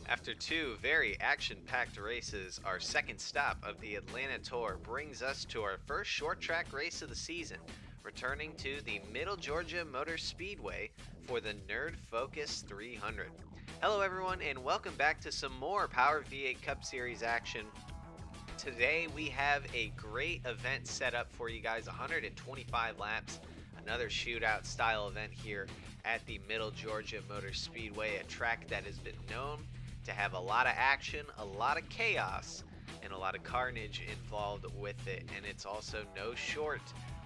After two very action-packed races, our second stop of the Atlanta Tour brings us to our first short track race of the season, returning to the Middle Georgia Motor Speedway for the Nerd Focus 300. Hello everyone and welcome back to some more Power V8 Cup Series action. Today we have a great event set up for you guys, 125 laps, another shootout style event here at the Middle Georgia Motor Speedway, a track that has been known to have a lot of action, a lot of chaos, and a lot of carnage involved with it, and it's also no short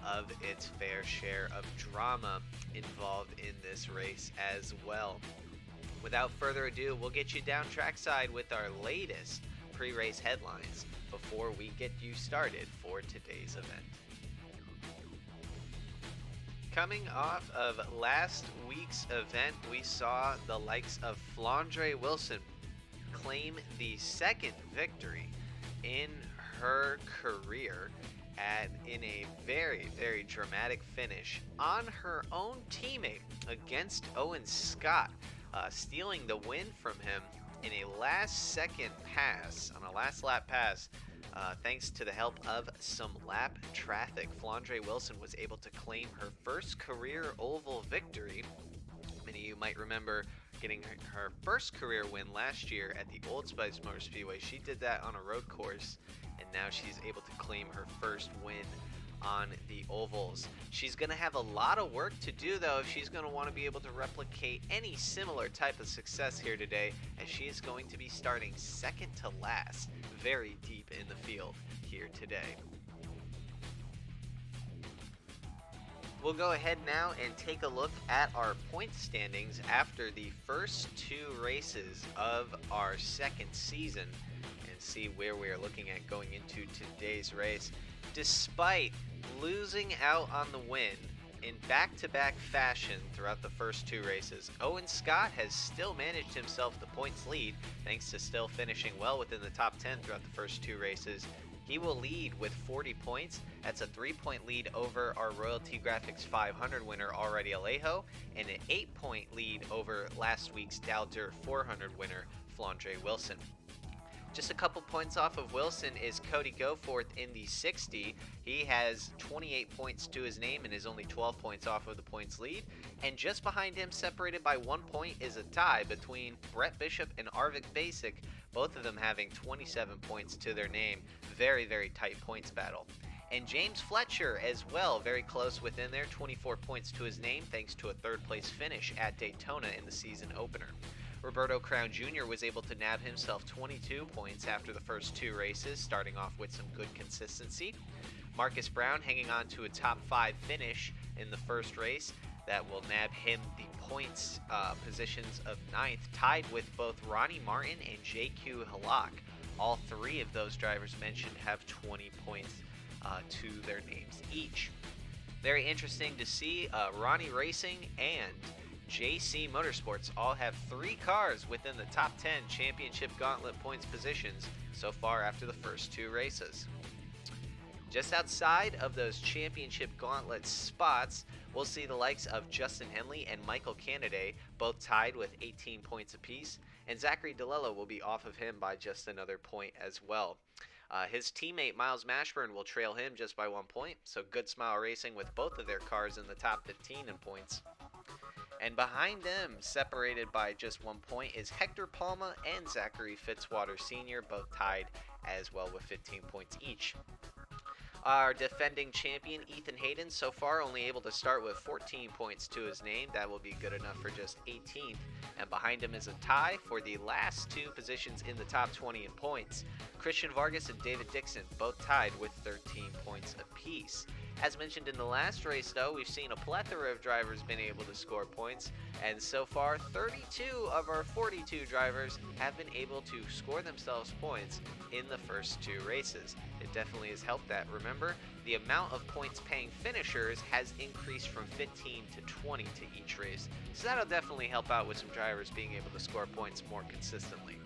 of its fair share of drama involved in this race as well. Without further ado, we'll get you down trackside with our latest pre-race headlines before we get you started for today's event. Coming off of last week's event, we saw the likes of Flandre Wilson claim the second victory in her career in a very, very dramatic finish on her own teammate against Owen Scott, stealing the win from him in a last-second pass, on a last-lap pass. Thanks to the help of some lap traffic, Flandre Wilson was able to claim her first career oval victory. Many of you might remember getting her first career win last year at the Old Spice Motor Speedway. She did that on a road course, and now she's able to claim her first win on the ovals. She's going to have a lot of work to do, though, if she's going to want to be able to replicate any similar type of success here today, as she is going to be starting second to last, very deep in the field here today. We'll go ahead now and take a look at our point standings after the first two races of our second season and see where we are looking at going into today's race. Despite losing out on the win in back-to-back fashion throughout the first two races, Owen Scott has still managed himself the points lead thanks to still finishing well within the top 10 throughout the first two races. He will lead with 40 points. That's a 3-point lead over our Royalty Grafix 500 winner, Already Alejo, and an 8-point lead over last week's Dow Dirt 400 winner, Flandre Wilson. Just a couple points off of Wilson is Cody Goforth in the 60. He has 28 points to his name and is only 12 points off of the points lead. And just behind him, separated by 1 point, is a tie between Brett Bishop and Arvik Basic, both of them having 27 points to their name. Very, very tight points battle. And James Fletcher as well, very close within there, 24 points to his name thanks to a third place finish at Daytona in the season opener. Roberto Crown Jr. was able to nab himself 22 points after the first two races, starting off with some good consistency. Marcus Brown hanging on to a top 5 finish in the first race. That will nab him the points positions of 9th, tied with both Ronnie Martin and JQ Halak. All three of those drivers mentioned have 20 points to their names each. Very interesting to see Ronnie Racing and JC Motorsports all have 3 cars within the top 10 championship gauntlet points positions so far after the first two races. Just outside of those championship gauntlet spots, we'll see the likes of Justin Henley and Michael Canaday, both tied with 18 points apiece, and Zachary DeLello will be off of him by just another point as well. His teammate Miles Mashburn will trail him just by 1 point, so Good Smile Racing with both of their cars in the top 15 in points. And behind them, separated by just 1 point, is Hector Palma and Zachary Fitzwater Sr., both tied as well with 15 points each. Our defending champion, Ethan Hayden, so far only able to start with 14 points to his name. That will be good enough for just 18th. And behind him is a tie for the last two positions in the top 20 in points. Christian Vargas and David Dixon, both tied with 13 points apiece. As mentioned in the last race, though, we've seen a plethora of drivers been able to score points, and so far 32 of our 42 drivers have been able to score themselves points in the first two races. It definitely has helped that. Remember, the amount of points paying finishers has increased from 15 to 20 to each race, so that'll definitely help out with some drivers being able to score points more consistently.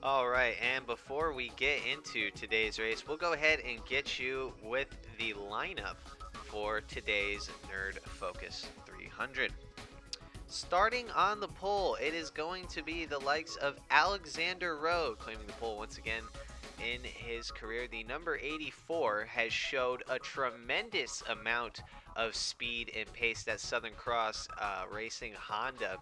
Alright, and before we get into today's race, we'll go ahead and get you with the lineup for today's Nerd Focus 300. Starting on the pole, it is going to be the likes of Alexander Rowe claiming the pole once again in his career. The number 84 has showed a tremendous amount of speed and pace. That Southern Cross Racing Honda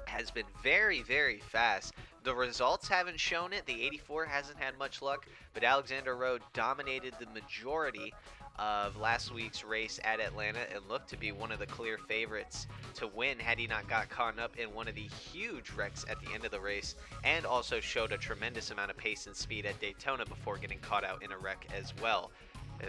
has been very, very fast. The results haven't shown it. The 84 hasn't had much luck, but Alexander Rowe dominated the majority of last week's race at Atlanta and looked to be one of the clear favorites to win had he not got caught up in one of the huge wrecks at the end of the race, and also showed a tremendous amount of pace and speed at Daytona before getting caught out in a wreck as well.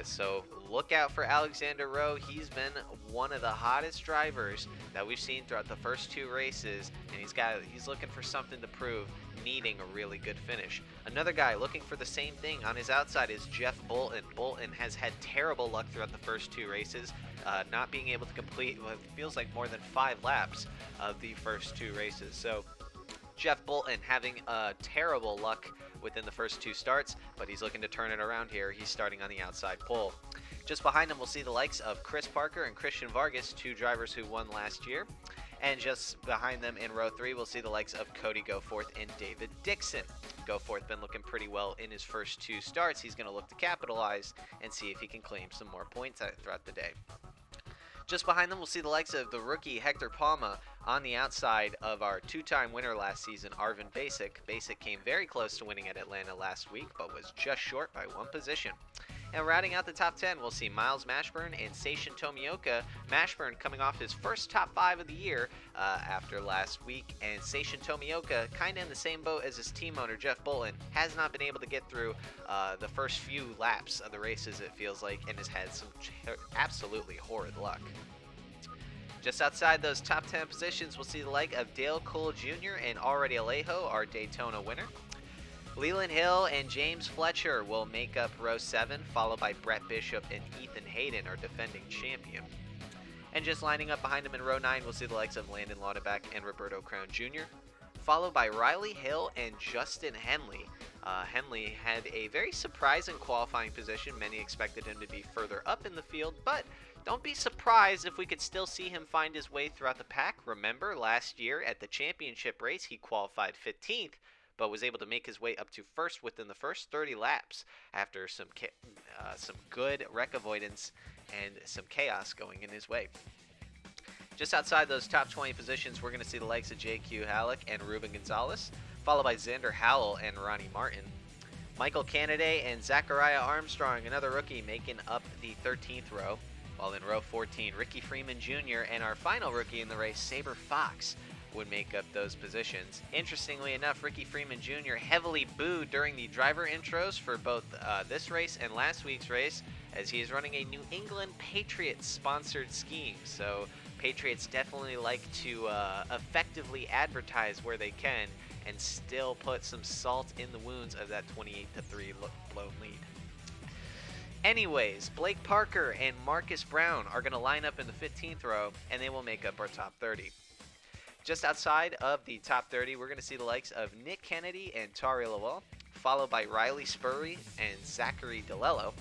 So look out for Alexander Rowe. He's been one of the hottest drivers that we've seen throughout the first two races, and he's looking for something to prove, needing a really good finish. Another guy looking for the same thing on his outside is Jeff Bolton. Bolton has had terrible luck throughout the first two races, not being able to complete what feels like more than 5 laps of the first two races. So Jeff Bolton having terrible luck within the first 2 starts, but he's looking to turn it around here. He's starting on the outside pole. Just behind him, we'll see the likes of Chris Parker and Christian Vargas, 2 drivers who won last year. And just behind them in row 3, we'll see the likes of Cody Goforth and David Dixon. Goforth been looking pretty well in his first 2 starts. He's going to look to capitalize and see if he can claim some more points throughout the day. Just behind them, we'll see the likes of the rookie Hector Palma on the outside of our 2-time winner last season, Arvin Basic. Basic came very close to winning at Atlanta last week, but was just short by 1 position. And rounding out the top 10, we'll see Miles Mashburn and Seishin Tomioka. Mashburn coming off his first top 5 of the year after last week, and Seishin Tomioka, kind of in the same boat as his team owner, Jeff Bolton, has not been able to get through the first few laps of the races, it feels like, and has had some absolutely horrid luck. Just outside those top 10 positions, we'll see the like of Dale Cole Jr. and Already Alejo, our Daytona winner. Leland Hill and James Fletcher will make up row 7, followed by Brett Bishop and Ethan Hayden, our defending champion. And just lining up behind him in row 9, we'll see the likes of Landon Laudenbach and Roberto Crown Jr., followed by Riley Hill and Justin Henley. Henley had a very surprising qualifying position. Many expected him to be further up in the field, but don't be surprised if we could still see him find his way throughout the pack. Remember, last year at the championship race, he qualified 15th, but was able to make his way up to first within the first 30 laps after some good wreck avoidance and some chaos going in his way. Just outside those top 20 positions, we're going to see the likes of J.Q. Halleck and Ruben Gonzalez, followed by Xander Howell and Ronnie Martin. Michael Canaday and Zachariah Armstrong, another rookie, making up the 13th row. While in row 14, Ricky Freeman Jr. and our final rookie in the race, Saber Fox, would make up those positions. Interestingly enough, Ricky Freeman Jr. heavily booed during the driver intros for both this race and last week's race, as he is running a New England Patriots sponsored scheme. So Patriots definitely like to effectively advertise where they can and still put some salt in the wounds of that 28-3 blown lead. Anyways, Blake Parker and Marcus Brown are going to line up in the 15th row, and they will make up our top 30. Just outside of the top 30, we're going to see the likes of Nick Kennedy and Tari Lowell, followed by Riley Spurry and Zachary DeLello.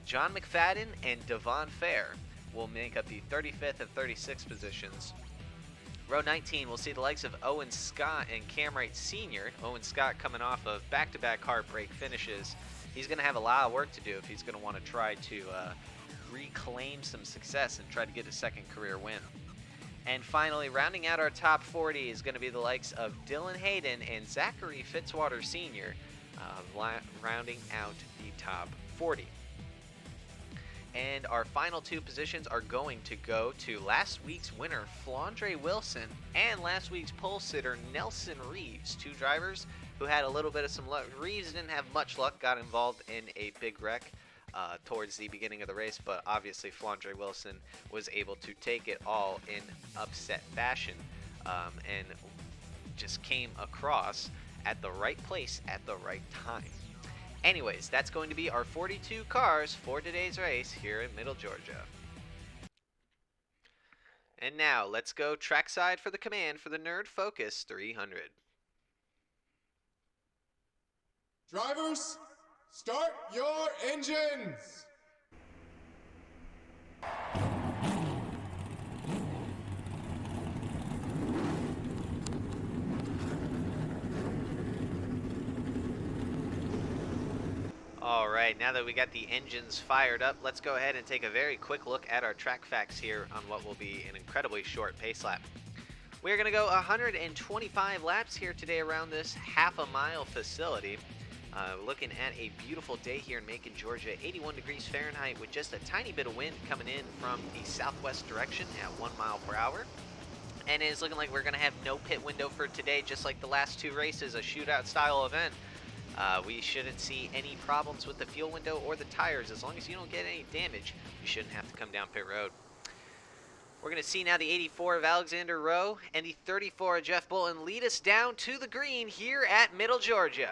John McFadden and Devon Fair will make up the 35th and 36th positions. Row 19, we'll see the likes of Owen Scott and Cam Wright Sr. Owen Scott coming off of back-to-back heartbreak finishes. He's going to have a lot of work to do if he's going to want to try to reclaim some success and try to get a second career win. And finally, rounding out our top 40 is going to be the likes of Dylan Hayden and Zachary Fitzwater Sr., rounding out the top 40. And our final 2 positions are going to go to last week's winner, Flandre Wilson, and last week's pole sitter, Nelson Reeves, 2 drivers who had a little bit of some luck. Reeves didn't have much luck, got involved in a big wreck towards the beginning of the race, but obviously Flandre Wilson was able to take it all in upset fashion and just came across at the right place at the right time. Anyways, that's going to be our 42 cars for today's race here in Middle Georgia. And now, let's go trackside for the command for the Nerd Focus 300. Drivers, start your engines! right, now that we got the engines fired up, let's go ahead and take a very quick look at our track facts here on what will be an incredibly short pace lap. We're going to go 125 laps here today around this half-a-mile facility. Looking at a beautiful day here in Macon, Georgia, 81 degrees Fahrenheit with just a tiny bit of wind coming in from the southwest direction at 1 mile per hour. And it is looking like we're going to have no pit window for today, just like the last two races, a shootout style event. We shouldn't see any problems with the fuel window or the tires. As long as you don't get any damage, you shouldn't have to come down pit road. We're going to see now the 84 of Alexander Rowe and the 34 of Jeff Bolton lead us down to the green here at Middle Georgia.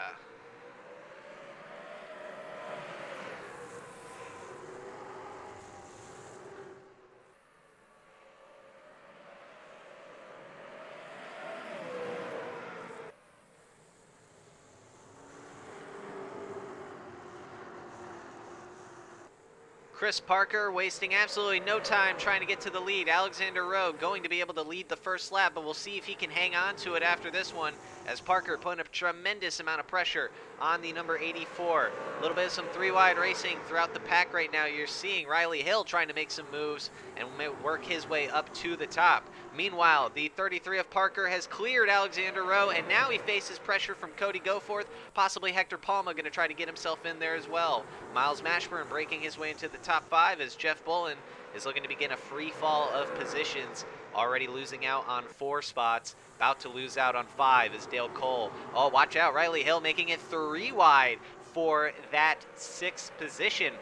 Chris Parker wasting absolutely no time trying to get to the lead. Alexander Rowe going to be able to lead the first lap, but we'll see if he can hang on to it after this one, as Parker putting a tremendous amount of pressure on the number 84. A little bit of some three-wide racing throughout the pack right now. You're seeing Riley Hill trying to make some moves and work his way up to the top. Meanwhile, the 33 of Parker has cleared Alexander Rowe, and now he faces pressure from Cody Goforth, possibly Hector Palma going to try to get himself in there as well. Miles Mashburn breaking his way into the top 5 as Jeff Bolton is looking to begin a free fall of positions, already losing out on 4 spots, about to lose out on 5 is Dale Cole. Oh, watch out, Riley Hill making it 3 wide for that 6th position.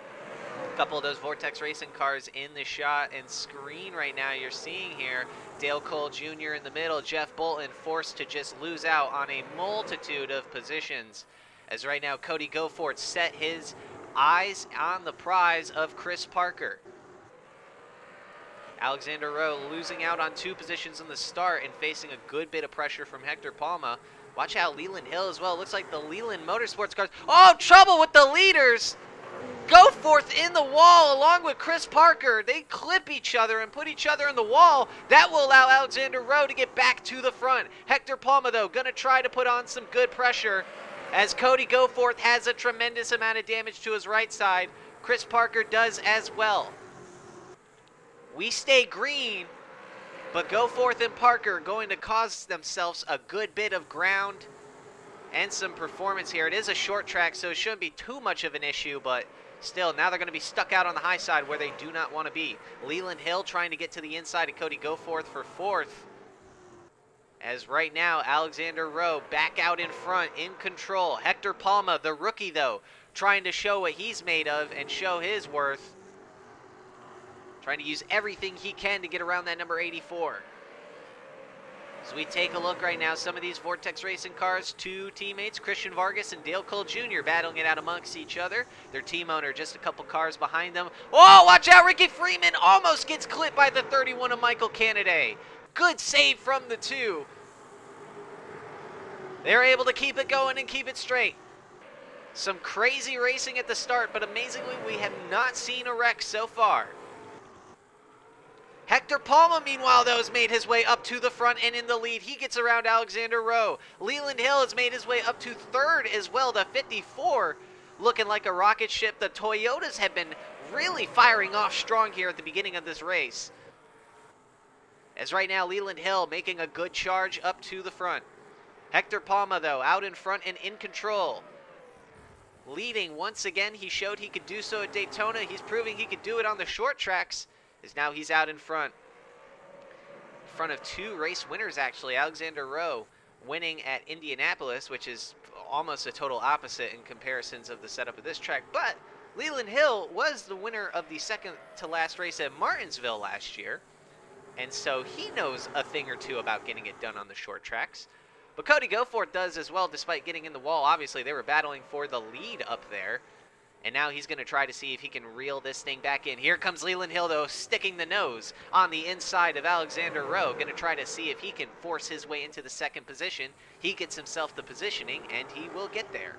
A couple of those Vortex Racing cars in the shot and screen right now you're seeing here. Dale Cole Jr. in the middle, Jeff Bolton forced to just lose out on a multitude of positions. As right now Cody Goforth set his eyes on the prize of Chris Parker. Alexander Rowe losing out on 2 positions in the start and facing a good bit of pressure from Hector Palma. Watch out, Leland Hill as well. Looks like the Leland Motorsports cars. Oh, trouble with the leaders! Goforth in the wall along with Chris Parker. They clip each other and put each other in the wall. That will allow Alexander Rowe to get back to the front. Hector Palma, though, going to try to put on some good pressure as Cody Goforth has a tremendous amount of damage to his right side. Chris Parker does as well. We stay green, but Goforth and Parker going to cause themselves a good bit of ground and some performance here. It is a short track, so it shouldn't be too much of an issue, but still, now they're going to be stuck out on the high side where they do not want to be. Leland Hill trying to get to the inside of Cody Goforth for 4th. As right now, Alexander Rowe back out in front, in control. Hector Palma, the rookie, though, trying to show what he's made of and show his worth. Trying to use everything he can to get around that number 84. So we take a look right now, some of these Vortex Racing cars, 2 teammates, Christian Vargas and Dale Cole Jr. battling it out amongst each other. Their team owner just a couple cars behind them. Oh, watch out, Ricky Freeman almost gets clipped by the 31 of Michael Canaday. Good save from the 2. They're able to keep it going and keep it straight. Some crazy racing at the start, but amazingly, we have not seen a wreck so far. Hector Palma, meanwhile, though, has made his way up to the front and in the lead. He gets around Alexander Rowe. Leland Hill has made his way up to 3rd as well. The 54 looking like a rocket ship. The Toyotas have been really firing off strong here at the beginning of this race. As right now, Leland Hill making a good charge up to the front. Hector Palma, though, out in front and in control. Leading once again. He showed he could do so at Daytona. He's proving he could do it on the short tracks. As now he's out in front of 2 race winners, actually. Alexander Rowe winning at Indianapolis, which is almost a total opposite in comparisons of the setup of this track. But Leland Hill was the winner of the second to last race at Martinsville last year. And so he knows a thing or two about getting it done on the short tracks. But Cody Goforth does as well, despite getting in the wall. Obviously, they were battling for the lead up there. And now he's going to try to see if he can reel this thing back in. Here comes Leland Hill, though, sticking the nose on the inside of Alexander Rowe. Going to try to see if he can force his way into the 2nd position. He gets himself the positioning, and he will get there.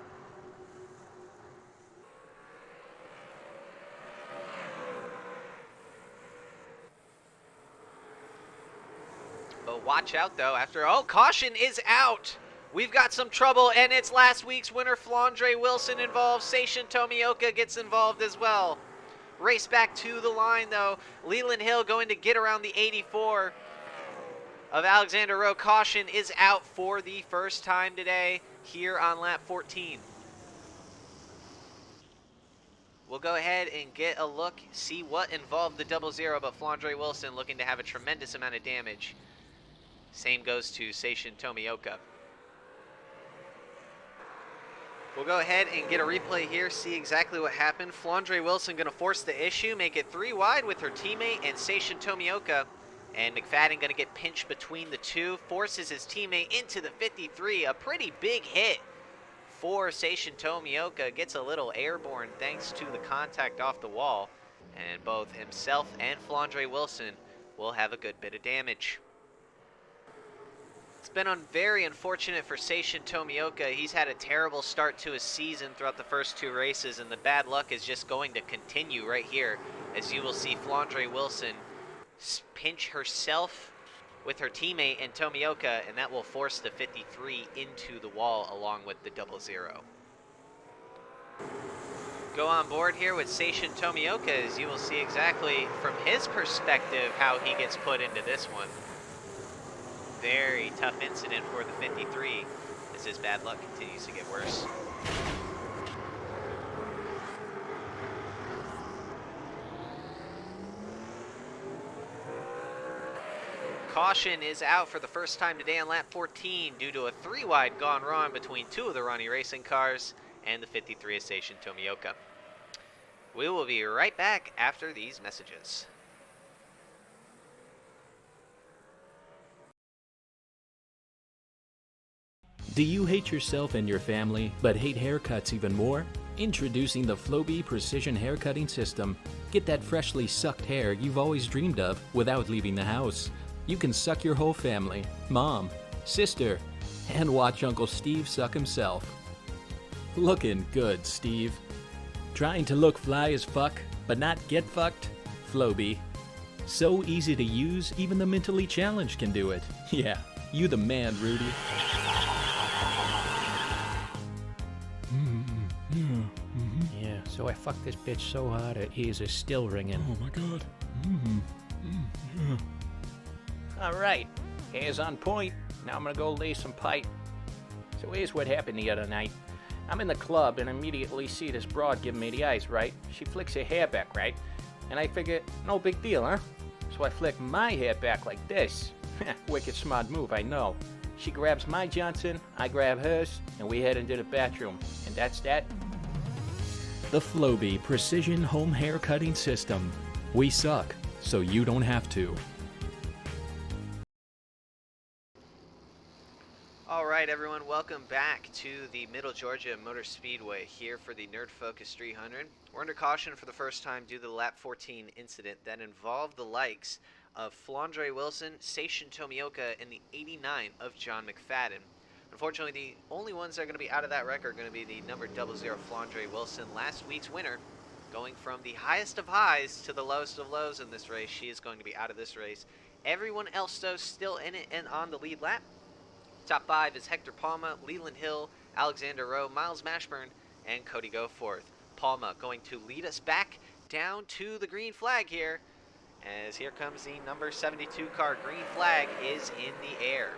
But watch out, though. Caution is out. We've got some trouble, and it's last week's winner, Flandre Wilson, involved. Seishin Tomioka gets involved as well. Race back to the line, though. Leland Hill going to get around the 84 of Alexander Rowe. Caution is out for the first time today here on lap 14. We'll go ahead and get a look, see what involved the 00, but Flandre Wilson looking to have a tremendous amount of damage. Same goes to Seishin Tomioka. We'll go ahead and get a replay here, see exactly what happened. Flandre Wilson going to force the issue, make it 3 wide with her teammate and Seishin Tomioka. And McFadden going to get pinched between the two, forces his teammate into the 53. A pretty big hit for Seishin Tomioka. Gets a little airborne thanks to the contact off the wall. And both himself and Flandre Wilson will have a good bit of damage. It's been very unfortunate for Seishin Tomioka. He's had a terrible start to his season throughout the first 2 races, and the bad luck is just going to continue right here, as you will see Flandre Wilson pinch herself with her teammate and Tomioka, and that will force the 53 into the wall along with the 00. Go on board here with Seishin Tomioka, as you will see exactly from his perspective how he gets put into this one. Very tough incident for the 53 as his bad luck continues to get worse. Caution is out for the first time today on lap 14 due to a 3 wide gone wrong between 2 of the Ronnie Racing cars and the 53 of Seishin Tomioka. We will be right back after these messages. Do you hate yourself and your family, but hate haircuts even more? Introducing the Flowbee Precision Haircutting System. Get that freshly sucked hair you've always dreamed of without leaving the house. You can suck your whole family, mom, sister, and watch Uncle Steve suck himself. Looking good, Steve. Trying to look fly as fuck, but not get fucked? Flowbee. So easy to use, even the mentally challenged can do it. Yeah, you the man, Rudy. Yeah, so I fucked this bitch so hard her ears are still ringing. Oh my god. Alright, hair's on point. Now I'm gonna go lay some pipe. So here's what happened the other night. I'm in the club and immediately see this broad giving me the eyes, right? She flicks her hair back, right? And I figure, no big deal, huh? So I flick my hair back like this. Wicked smart move, I know. She grabs my Johnson, I grab hers, and we head into the bathroom. And that's that. The Flowbee Precision Home Hair Cutting System. We suck, so you don't have to. All right, everyone, welcome back to the Middle Georgia Motor Speedway here for the Nerd Focus 300. We're under caution for the first time due to the lap 14 incident that involved the likes of Flandre Wilson, Seishin Tomioka, and the 89 of John McFadden. Unfortunately, the only ones that are going to be out of that record are going to be the number 00 Flandre Wilson, last week's winner, going from the highest of highs to the lowest of lows in this race. She is going to be out of this race. Everyone else, though, still in it and on the lead lap. Top 5 is Hector Palma, Leland Hill, Alexander Rowe, Miles Mashburn, and Cody Goforth. Palma going to lead us back down to the green flag here, as here comes the number 72 car. Green flag is in the air.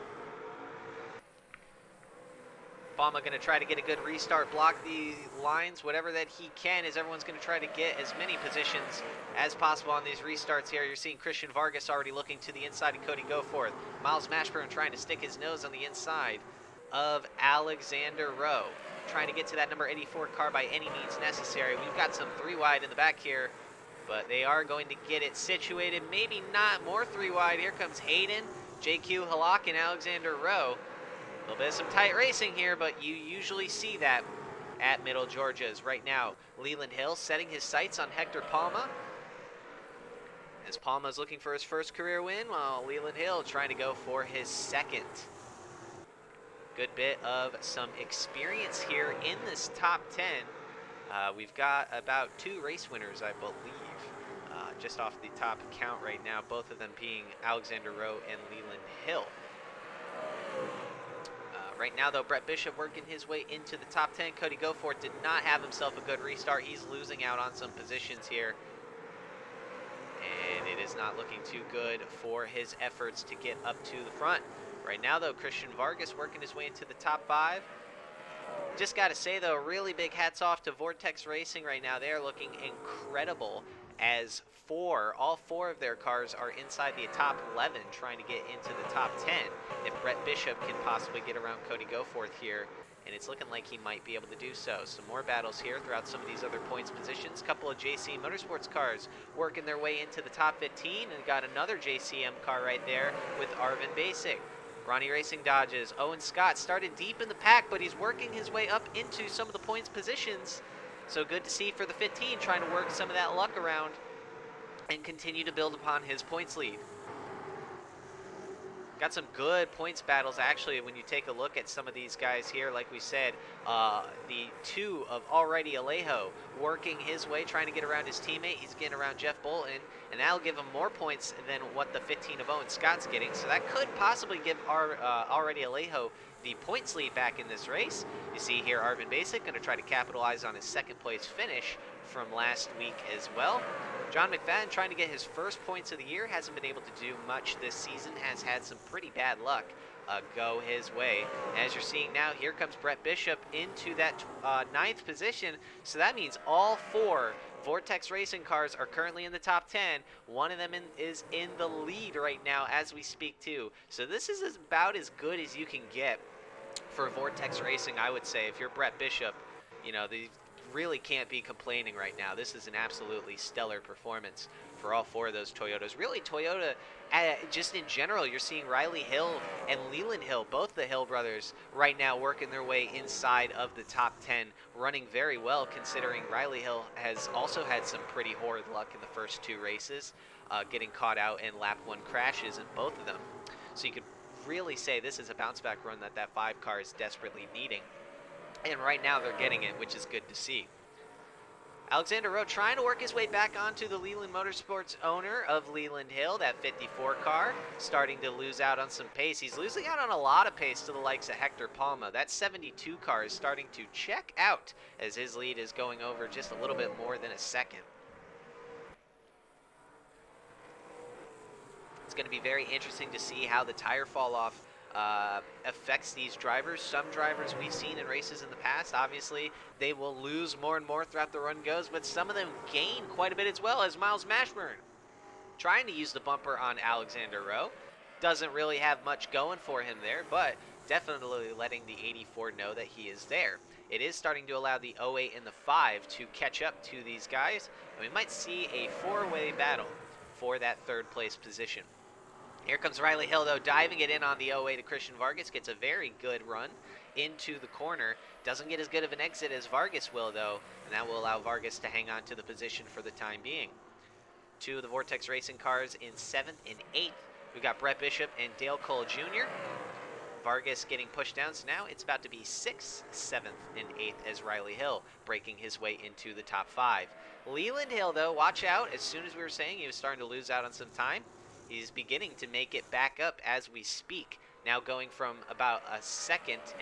Palma going to try to get a good restart, block the lines, whatever that he can, as everyone's going to try to get as many positions as possible on these restarts here. You're seeing Christian Vargas already looking to the inside of Cody Goforth. Miles Mashburn trying to stick his nose on the inside of Alexander Rowe, trying to get to that number 84 car by any means necessary. We've got some 3 wide in the back here, but they are going to get it situated. Maybe not more 3 wide. Here comes Hayden, JQ Halak, and Alexander Rowe. A little bit of some tight racing here, but you usually see that at Middle Georgia's. Right now, Leland Hill setting his sights on Hector Palma, as Palma's looking for his first career win, while Leland Hill trying to go for his second. Good bit of some experience here in this top 10. We've got about 2 race winners, I believe, just off the top count right now, both of them being Alexander Rowe and Leland Hill. Right now, though, Brett Bishop working his way into the top 10. Cody Goforth did not have himself a good restart. He's losing out on some positions here. And it is not looking too good for his efforts to get up to the front. Right now, though, Christian Vargas working his way into the top 5. Just got to say, though, really big hats off to Vortex Racing right now. They're looking incredible as all four of their cars are inside the top 11 trying to get into the top 10. If Brett Bishop can possibly get around Cody Goforth here, and it's looking like he might be able to do so. Some more battles here throughout some of these other points positions. Couple of JC Motorsports cars working their way into the top 15, and got another JCM car right there with Arvin Basic. Ronnie Racing Dodges. Owen Scott started deep in the pack, but he's working his way up into some of the points positions. So good to see for the 15, trying to work some of that luck around and continue to build upon his points lead. Got some good points battles, actually, when you take a look at some of these guys here. Like we said, the 2 of Already Alejo working his way, trying to get around his teammate. He's getting around Jeff Bolton, and that'll give him more points than what the 15 of Owen Scott's getting. So that could possibly give Already Alejo the points lead back in this race. You see here, Arvin Basic going to try to capitalize on his second place finish from last week as well. John McFadden trying to get his first points of the year. Hasn't been able to do much this season. Has had some pretty bad luck go his way. As you're seeing now, here comes Brett Bishop into that 9th position. So that means all 4 Vortex Racing cars are currently in the top 10. One of them is in the lead right now as we speak too. So this is about as good as you can get for Vortex Racing, I would say. If you're Brett Bishop, you know, the really can't be complaining right now. This is an absolutely stellar performance for all 4 of those Toyotas. Really, Toyota, just in general, you're seeing Riley Hill and Leland Hill, both the Hill brothers, right now working their way inside of the top 10, running very well, considering Riley Hill has also had some pretty horrid luck in the first 2 races, getting caught out in lap 1 crashes in both of them. So you could really say this is a bounce-back run that 5 car is desperately needing. And right now they're getting it, which is good to see. Alexander Rowe trying to work his way back onto the Leland Motorsports owner of Leland Hill, that 54 car, starting to lose out on some pace. He's losing out on a lot of pace to the likes of Hector Palma. That 72 car is starting to check out as his lead is going over just a little bit more than a second. It's going to be very interesting to see how the tire fall off affects these drivers. Some drivers we've seen in races in the past, obviously, they will lose more and more throughout the run goes, but some of them gain quite a bit as well, as Miles Mashburn trying to use the bumper on Alexander Rowe. Doesn't really have much going for him there, but definitely letting the 84 know that he is there. It is starting to allow the 08 and the 5 to catch up to these guys, and we might see a 4-way battle for that 3rd place position. Here comes Riley Hill, though, diving it in on the 08 to Christian Vargas. Gets a very good run into the corner. Doesn't get as good of an exit as Vargas will, though, and that will allow Vargas to hang on to the position for the time being. 2 of the Vortex Racing cars in 7th and 8th. We've got Brett Bishop and Dale Cole Jr. Vargas getting pushed down, so now it's about to be 6th, 7th, and 8th as Riley Hill breaking his way into the top 5. Leland Hill, though, watch out. As soon as we were saying he was starting to lose out on some time, he's beginning to make it back up as we speak. Now going from about a 1.25 seconds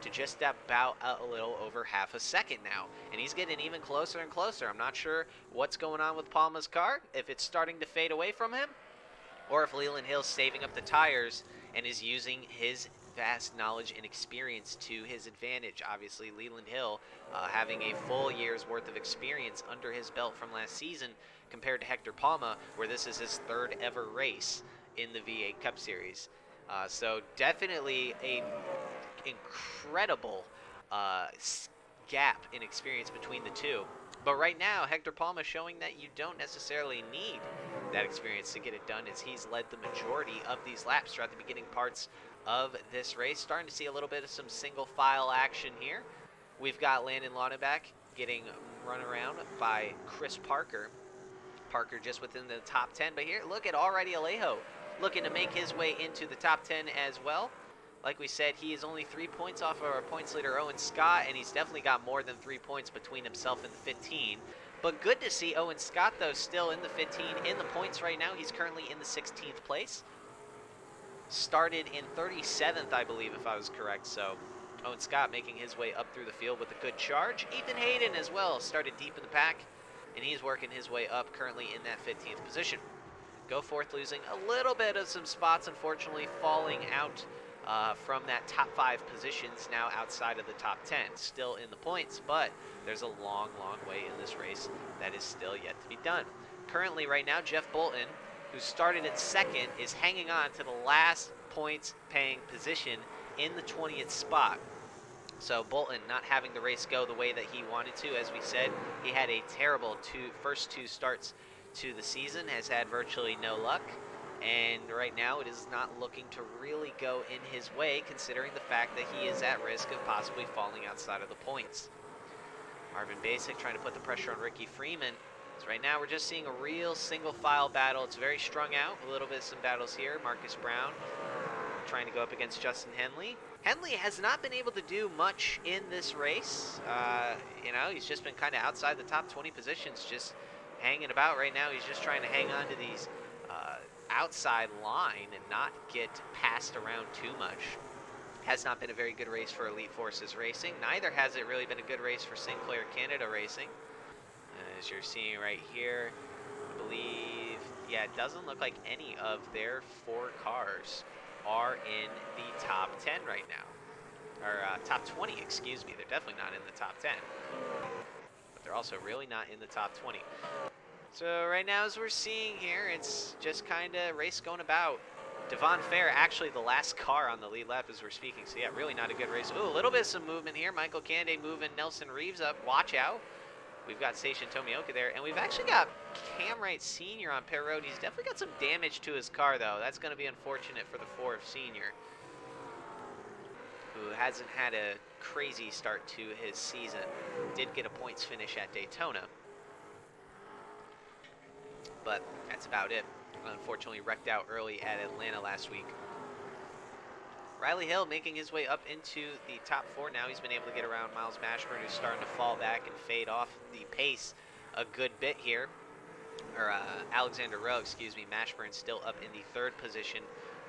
to just about a little over half a second now. And he's getting even closer and closer. I'm not sure what's going on with Palma's car, if it's starting to fade away from him, or if Leland Hill's saving up the tires and is using his vast knowledge and experience to his advantage. Obviously, Leland Hill having a full year's worth of experience under his belt from last season, compared to Hector Palma, where this is his 3rd ever race in the V8 Cup Series. So definitely a incredible gap in experience between the 2. But right now, Hector Palma showing that you don't necessarily need that experience to get it done, as he's led the majority of these laps throughout the beginning parts of this race. Starting to see a little bit of some single file action here. We've got Landon Laudenbach getting run around by Chris Parker. Parker just within the top 10, but here, look at Already Alejo looking to make his way into the top 10 as well. Like we said, he is only 3 points off of our points leader, Owen Scott, and he's definitely got more than 3 points between himself and the 15. But good to see Owen Scott, though, still in the 15 in the points right now. He's currently in the 16th place. started in 37th, I believe, if I was correct. So Owen Scott making his way up through the field with a good charge. Ethan Hayden as well started deep in the pack, and he's working his way up, currently in that 15th position. Go Forth losing a little bit of some spots, unfortunately, falling out from that top 5 positions, now outside of the top 10. Still in the points, but there's a long, long way in this race that is still yet to be done. Currently, right now, Jeff Bolton, who started at 2nd, is hanging on to the last points-paying position in the 20th spot. So Bolton not having the race go the way that he wanted to. As we said, he had a terrible first two starts to the season, has had virtually no luck, and right now it is not looking to really go in his way, considering the fact that he is at risk of possibly falling outside of the points. Marvin Basic trying to put the pressure on Ricky Freeman. So right now we're just seeing a real single file battle. It's very strung out, a little bit of some battles here. Marcus Brown trying to go up against Justin Henley. Henley has not been able to do much in this race. You know, he's just been kind of outside the top 20 positions, just hanging about right now. He's just trying to hang on to these outside line and not get passed around too much. Has not been a very good race for Elite Forces Racing. Neither has it really been a good race for Sinclair Canada Racing. As you're seeing right here, I believe, yeah, it doesn't look like any of their 4 cars are in the top 10 right now. Or top 20, excuse me. They're definitely not in the top 10. But they're also really not in the top 20. So right now, as we're seeing here, it's just kind of race going about. Devon Fair, actually the last car on the lead lap as we're speaking. So yeah, really not a good race. Ooh, a little bit of some movement here. Michael Kande moving Nelson Reeves up. Watch out. We've got Station Tomioka there, and we've actually got Cam Wright Sr. on pit road. He's definitely got some damage to his car, though. That's going to be unfortunate for the Fourth Senior, who hasn't had a crazy start to his season. Did get a points finish at Daytona, but that's about it. Unfortunately wrecked out early at Atlanta last week. Riley Hill making his way up into the top 4 now. He's been able to get around Miles Mashburn, who's starting to fall back and fade off the pace a good bit here. Or Alexander Rowe, excuse me. Mashburn still up in the 3rd position.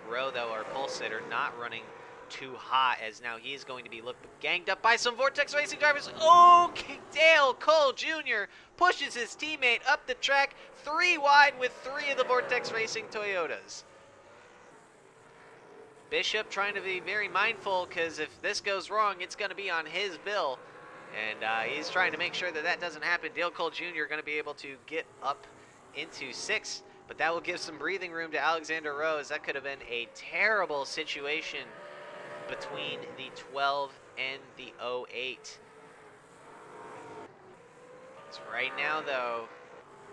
Rowe, though, our pole sitter, not running too hot, as now he is going to be ganged up by some Vortex Racing drivers. Oh, Dale Cole Jr. pushes his teammate up the track, 3 wide with 3 of the Vortex Racing Toyotas. Bishop trying to be very mindful, because if this goes wrong, it's going to be on his bill. And he's trying to make sure that that doesn't happen. Dale Cole Jr. going to be able to get up into 6th, but that will give some breathing room to Alexander Rose. That could have been a terrible situation between the 12 and the 08. So right now, though,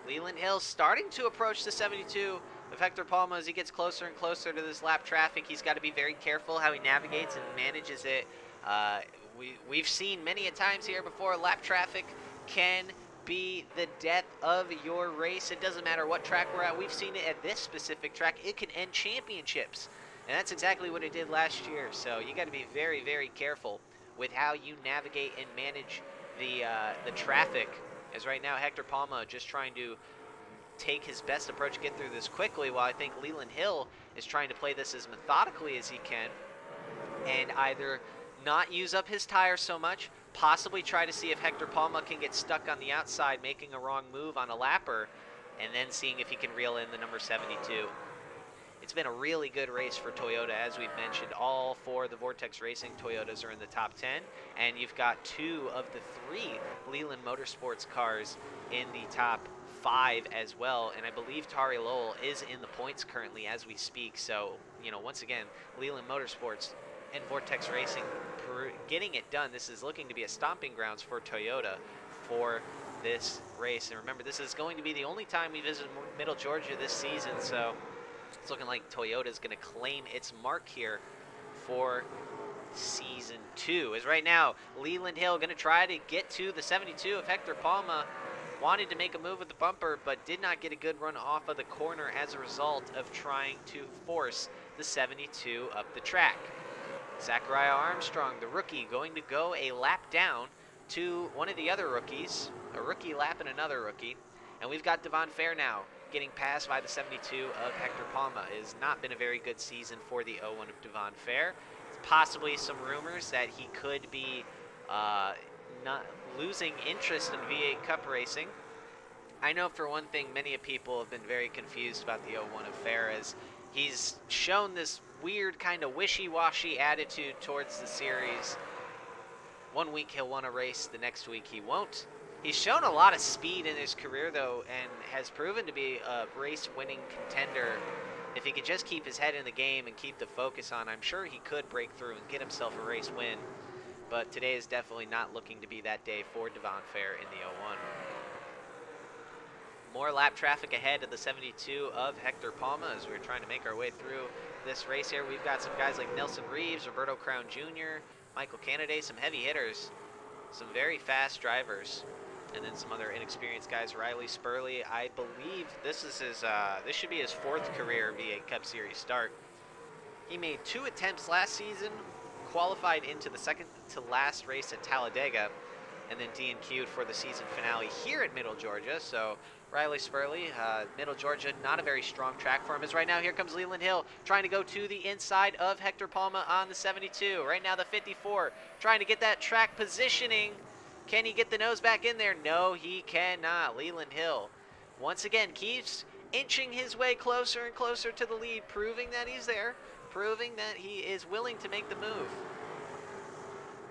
Leland Hill starting to approach the 72 of Hector Palma as he gets closer and closer to this lap traffic. He's got to be very careful how he navigates and manages it. We've seen many a times here before, lap traffic can be the death of your race. It doesn't matter what track we're at. We've seen it at this specific track. It can end championships. And that's exactly what it did last year. So you got to be very, very careful with how you navigate and manage the traffic. As right now, Hector Palma just trying to take his best approach, get through this quickly, while I think Leland Hill is trying to play this as methodically as he can and either not use up his tires so much, possibly try to see if Hector Palma can get stuck on the outside making a wrong move on a lapper, and then seeing if he can reel in the number 72. It's been a really good race for Toyota, as we've mentioned. All 4 of the Vortex Racing Toyotas are in the top 10, and you've got 2 of the 3 Leland Motorsports cars in the top 5 as well, and I believe Tari Lowell is in the points currently as we speak. So, you know, once again, Leland Motorsports and Vortex Racing getting it done. This is looking to be a stomping grounds for Toyota for this race. And remember, this is going to be the only time we visit Middle Georgia this season, so it's looking like Toyota is going to claim its mark here for Season 2. As right now, Leland Hill going to try to get to the 72 of Hector Palma. Wanted to make a move with the bumper, but did not get a good run off of the corner as a result of trying to force the 72 up the track. Zachariah Armstrong, the rookie, going to go a lap down to one of the other rookies, a rookie lap and another rookie. And we've got Devon Fair now getting passed by the 72 of Hector Palma. It has not been a very good season for the 01 of Devon Fair. Possibly some rumors that he could be not losing interest in V8 Cup racing. I know for one thing, many people have been very confused about the 01 of Fair, as he's shown this weird kind of wishy-washy attitude towards the series. One week he'll want to race, the next week he won't. He's shown a lot of speed in his career, though, and has proven to be a race-winning contender. If he could just keep his head in the game and keep the focus on, I'm sure he could break through and get himself a race win. But today is definitely not looking to be that day for Devon Fair in the 01. More lap traffic ahead of the 72 of Hector Palma as we're trying to make our way through this race here. We've got some guys like Nelson Reeves, Roberto Crown Jr., Michael Canaday, some heavy hitters, some very fast drivers, and then some other inexperienced guys. Riley Spurley, I believe this is his, this should be his 4th career V8 Cup Series start. He made 2 attempts last season, qualified into the second to last race at Talladega, and then DNQ'd for the season finale here at Middle Georgia. So Riley Spurley, Middle Georgia, not a very strong track for him. As right now, here comes Leland Hill, trying to go to the inside of Hector Palma on the 72. Right now, the 54, trying to get that track positioning. Can he get the nose back in there? No, he cannot. Leland Hill, once again, keeps inching his way closer and closer to the lead, proving that he's there, proving that he is willing to make the move.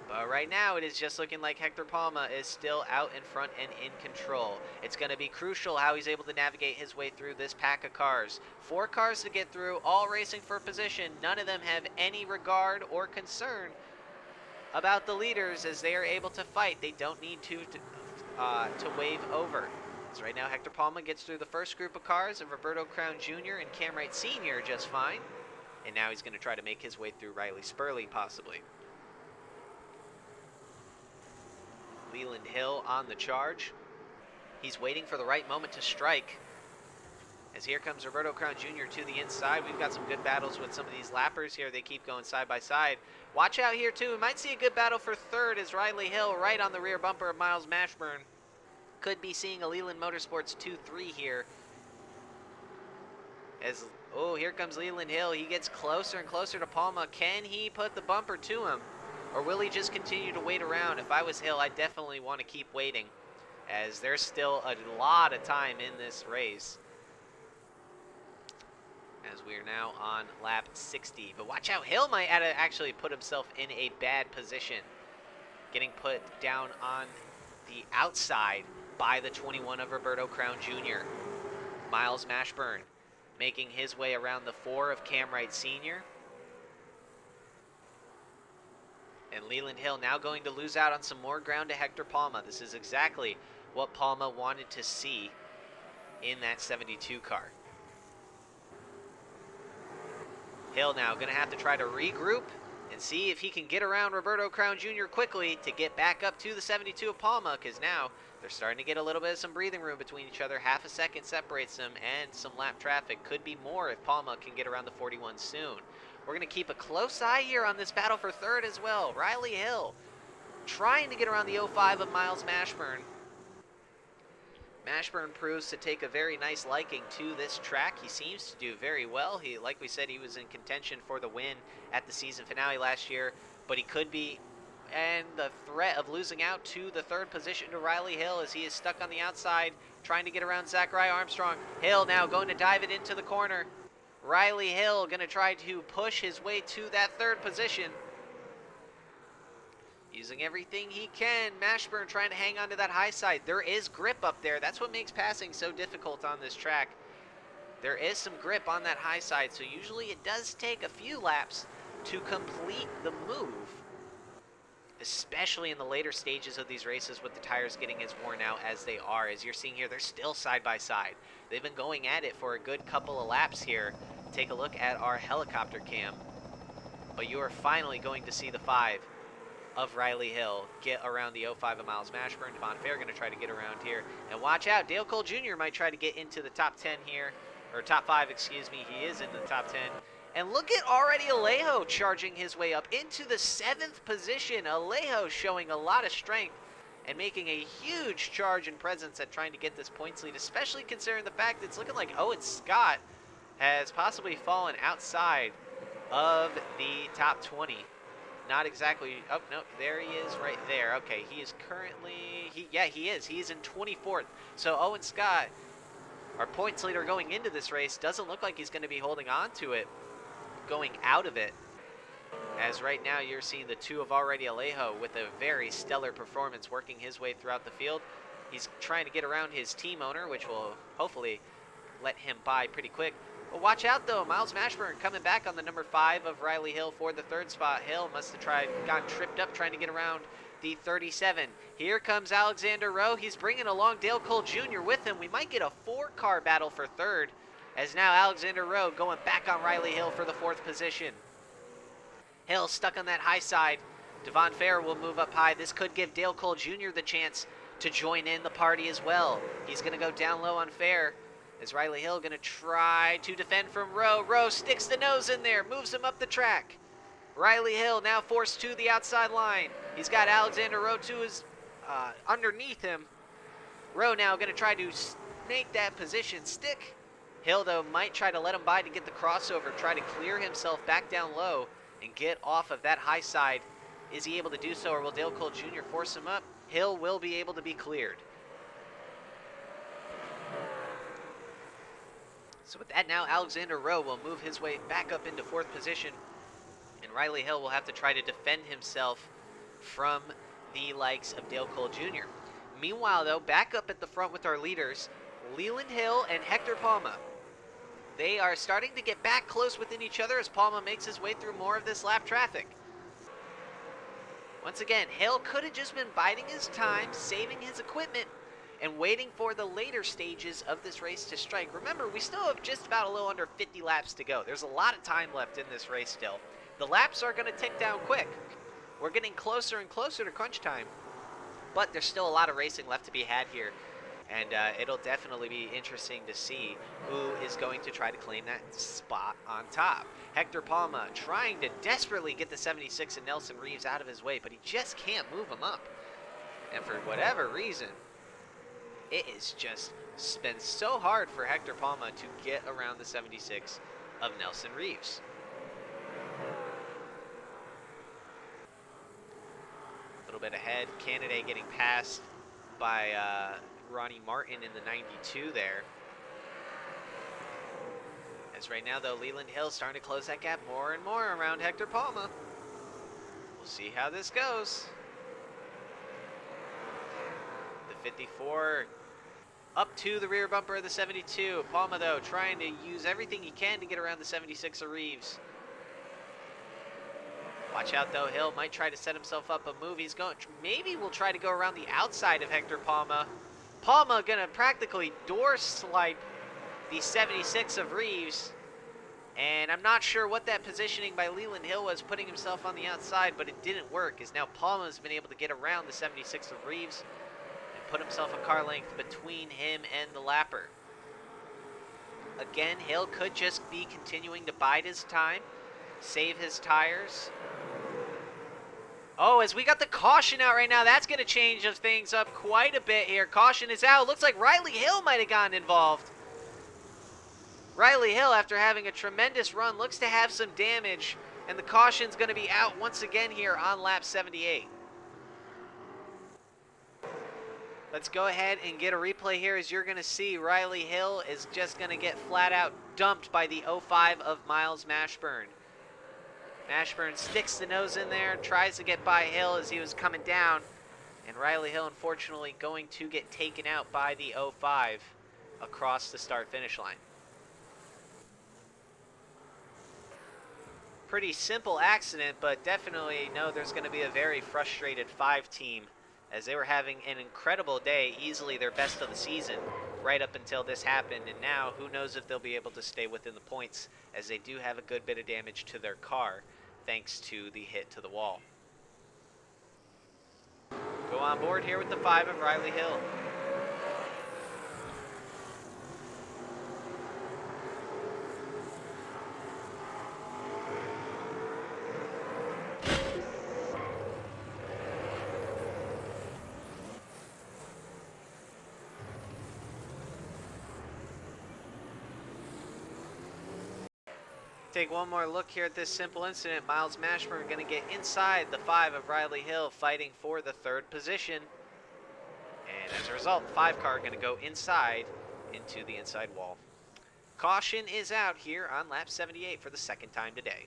But right now, it is just looking like Hector Palma is still out in front and in control. It's going to be crucial how he's able to navigate his way through this pack of cars. 4 cars to get through, all racing for position. None of them have any regard or concern about the leaders as they are able to fight. They don't need to wave over. So right now, Hector Palma gets through the first group of cars, and Roberto Crown Jr. and Cam Wright Sr. just fine. And now he's going to try to make his way through Riley Spurley, possibly. Leland Hill on the charge. He's waiting for the right moment to strike. As here comes Roberto Crown Jr. to the inside. We've got some good battles with some of these lappers here. They keep going side by side. Watch out here too. We might see a good battle for third as Riley Hill right on the rear bumper of Miles Mashburn. Could be seeing a Leland Motorsports 2-3 here. As, oh, here comes Leland Hill. He gets closer and closer to Palma. Can he put the bumper to him? Or will he just continue to wait around? If I was Hill, I'd definitely want to keep waiting, as there's still a lot of time in this race. As we are now on lap 60. But watch out, Hill might actually put himself in a bad position. Getting put down on the outside by the 21 of Roberto Crown Jr. Miles Mashburn making his way around the 4 of Cam Wright Sr. And Leland Hill now going to lose out on some more ground to Hector Palma. This is exactly what Palma wanted to see in that 72 car. Hill now going to have to try to regroup and see if he can get around Roberto Crown Jr. quickly to get back up to the 72 of Palma, because now they're starting to get a little bit of some breathing room between each other. Half a second separates them, and some lap traffic. Could be more if Palma can get around the 41 soon. We're going to keep a close eye here on this battle for third as well. Riley Hill trying to get around the 05 of Miles Mashburn. Mashburn proves to take a very nice liking to this track. He seems to do very well. He, like we said, he was in contention for the win at the season finale last year, but he could be, and the threat of losing out to the 3rd position to Riley Hill as he is stuck on the outside trying to get around Zachariah Armstrong. Hill now going to dive it into the corner. Riley Hill going to try to push his way to that 3rd position. Using everything he can. Mashburn trying to hang on to that high side. There is grip up there. That's what makes passing so difficult on this track. There is some grip on that high side, so usually it does take a few laps to complete the move, especially in the later stages of these races with the tires getting as worn out as they are. As you're seeing here, they're still side by side. They've been going at it for a good couple of laps here. Take a look at our helicopter cam. But you are finally going to see the 5 of Riley Hill get around the 05 of Miles Mashburn. Devon Fair going to try to get around here. And watch out, Dale Cole Jr. might try to get into the top 10 here. Or top 5, excuse me. He is in the top 10. And look at already Alejo charging his way up into the 7th position. Alejo showing a lot of strength and making a huge charge and presence at trying to get this points lead, especially considering the fact that it's looking like Owen Scott has possibly fallen outside of the top 20. Not exactly. Oh, no, there he is right there. Okay, he is currently, he is. He is in 24th. So Owen Scott, our points leader going into this race, doesn't look like he's going to be holding on to it going out of it. As right now you're seeing the two of already Alejo with a very stellar performance working his way throughout the field. He's trying to get around his team owner, which will hopefully let him by pretty quick. Well, watch out though, Miles Mashburn coming back on the number 5 of Riley Hill for the 3rd spot. Hill must have gotten tripped up trying to get around the 37. Here comes Alexander Rowe. He's bringing along Dale Cole Jr. with him. We might get a 4-car battle for 3rd, as now Alexander Rowe going back on Riley Hill for the 4th position. Hill stuck on that high side. Devon Fair will move up high. This could give Dale Cole Jr. the chance to join in the party as well. He's going to go down low on Fair. Is Riley Hill going to try to defend from Rowe? Rowe sticks the nose in there, moves him up the track. Riley Hill now forced to the outside line. He's got Alexander Rowe to his underneath him. Rowe now going to try to make that position stick. Hill, though, might try to let him by to get the crossover, try to clear himself back down low and get off of that high side. Is he able to do so, or will Dale Cole Jr. force him up? Hill will be able to be cleared. So with that now, Alexander Rowe will move his way back up into 4th position, and Riley Hill will have to try to defend himself from the likes of Dale Cole Jr. Meanwhile, though, back up at the front with our leaders, Leland Hill and Hector Palma. They are starting to get back close within each other as Palma makes his way through more of this lap traffic. Once again, Hill could have just been biding his time, saving his equipment, and waiting for the later stages of this race to strike. Remember, we still have just about a little under 50 laps to go. There's a lot of time left in this race still. The laps are going to tick down quick. We're getting closer and closer to crunch time, but there's still a lot of racing left to be had here. And it'll definitely be interesting to see who is going to try to claim that spot on top. Hector Palma trying to desperately get the 76 and Nelson Reeves out of his way, but he just can't move him up. And for whatever reason, it is just been so hard for Hector Palma to get around the 76 of Nelson Reeves. A little bit ahead, Canada getting passed by Ronnie Martin in the 92 there. As right now, though, Leland Hill starting to close that gap more and more around Hector Palma. We'll see how this goes. The 54 up to the rear bumper of the 72. Palma, though, trying to use everything he can to get around the 76 of Reeves. Watch out, though. Hill might try to set himself up a move. He's going, maybe we'll try to go around the outside of Hector Palma. Palma gonna practically door swipe the 76 of Reeves. And I'm not sure what that positioning by Leland Hill was, putting himself on the outside, but it didn't work, as now Palma's been able to get around the 76 of Reeves and put himself a car length between him and the lapper. Again, Hill could just be continuing to bide his time, save his tires. Oh, as we got the caution out right now, that's going to change things up quite a bit here. Caution is out. Looks like Riley Hill might have gotten involved. Riley Hill, after having a tremendous run, looks to have some damage, and the caution's going to be out once again here on lap 78. Let's go ahead and get a replay here, as you're going to see Riley Hill is just going to get flat out dumped by the 05 of Miles Mashburn. Mashburn sticks the nose in there, tries to get by Hill as he was coming down, and Riley Hill unfortunately going to get taken out by the 05 across the start-finish line. Pretty simple accident, but definitely know there's going to be a very frustrated 5 team, as they were having an incredible day, easily their best of the season, right up until this happened, and now who knows if they'll be able to stay within the points, as they do have a good bit of damage to their car, thanks to the hit to the wall. Go on board here with the 5 of Riley Hill. Take one more look here at this simple incident. Miles Mashburn going to get inside the 5 of Riley Hill, fighting for the 3rd position. And as a result, 5 car going to go inside into the inside wall. Caution is out here on lap 78 for the 2nd time today.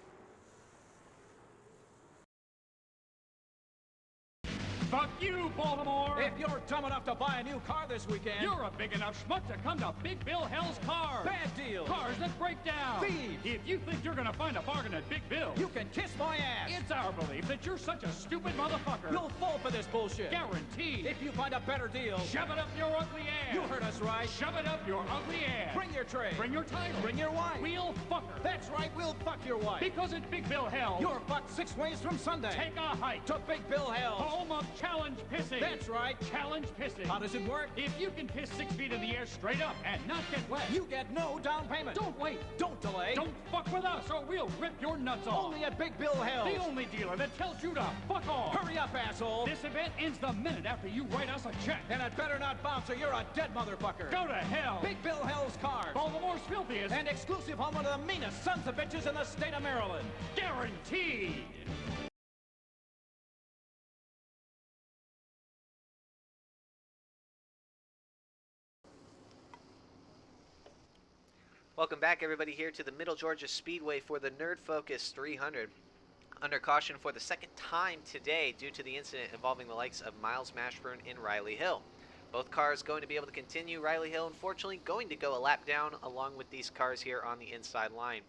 Fuck you, Baltimore! If you're dumb enough to buy a new car this weekend, You're a big enough schmuck to come to Big Bill Hell's Cars. bad deal. Cars that break down. Thieves. If you think you're gonna find a bargain at Big Bill, You can kiss my ass. it's our belief that you're such a stupid motherfucker. You'll fall for this bullshit. Guaranteed. If you find a better deal, Shove it up your ugly ass. you heard us right. Shove it up your ugly ass. Bring your tray. Bring your title. Bring your wife. We'll fuck her. That's right, we'll fuck your wife. Because at Big Bill Hell, You're fucked 6 ways from Sunday. take a hike to Big Bill Hell. home of challenge pissing. That's right. Challenge pissing. How does it work? If you can piss 6 feet in the air straight up and not get wet, You get no down payment. don't wait. Don't delay. Don't fuck with us or we'll rip your nuts off. Only at Big Bill Hell. The only dealer that tells you to fuck off. Hurry up, asshole. This event ends the minute after you write us a check. And it better not bounce or you're a dead motherfucker. Go to hell. Big Bill Hell's Cars. Baltimore's filthiest. And exclusive home of the meanest sons of bitches in the state of Maryland. Guaranteed. Welcome back, everybody, here to the Middle Georgia Speedway for the Nerd Focus 300. Under caution for the 2nd time today due to the incident involving the likes of Miles Mashburn and Riley Hill. Both cars going to be able to continue. Riley Hill, unfortunately, going to go a lap down along with these cars here on the inside line.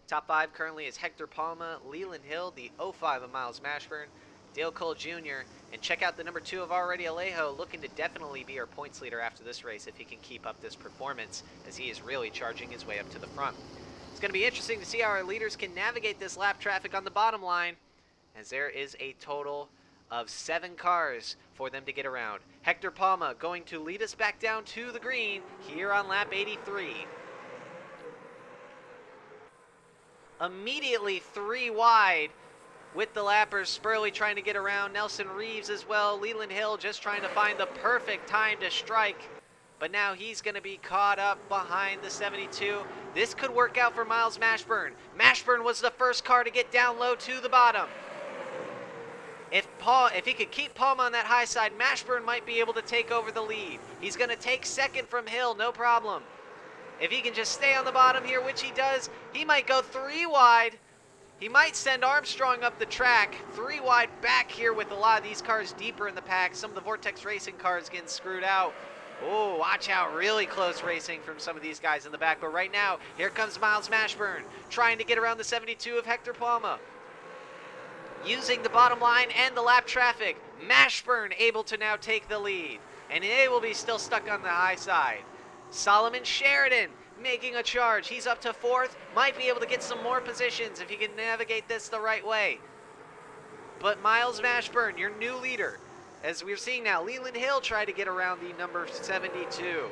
Top 5 currently is Hector Palma, Leland Hill, the 05 of Miles Mashburn, Dale Cole Jr., and check out the number 2 of Already Alejo, looking to definitely be our points leader after this race if he can keep up this performance, as he is really charging his way up to the front. It's going to be interesting to see how our leaders can navigate this lap traffic on the bottom line, as there is a total of 7 cars for them to get around. Hector Palma going to lead us back down to the green here on lap 83. Immediately 3 wide with the lappers. Spurley trying to get around. Nelson Reeves as well. Leland Hill just trying to find the perfect time to strike. But now he's going to be caught up behind the 72. This could work out for Miles Mashburn. Mashburn was the first car to get down low to the bottom. If he could keep Palma on that high side, Mashburn might be able to take over the lead. He's going to take 2nd from Hill, no problem. If he can just stay on the bottom here, which he does, he might go 3 wide. He might send Armstrong up the track. 3 wide back here with a lot of these cars deeper in the pack. Some of the Vortex Racing cars getting screwed out. Oh, watch out. Really close racing from some of these guys in the back. But right now, here comes Miles Mashburn trying to get around the 72 of Hector Palma. Using the bottom line and the lap traffic, Mashburn able to now take the lead. And they will be still stuck on the high side. Solomon Sheridan making a charge. He's up to 4th. Might be able to get some more positions if he can navigate this the right way. But Miles Mashburn, your new leader. As we're seeing now, Leland Hill try to get around the number 72.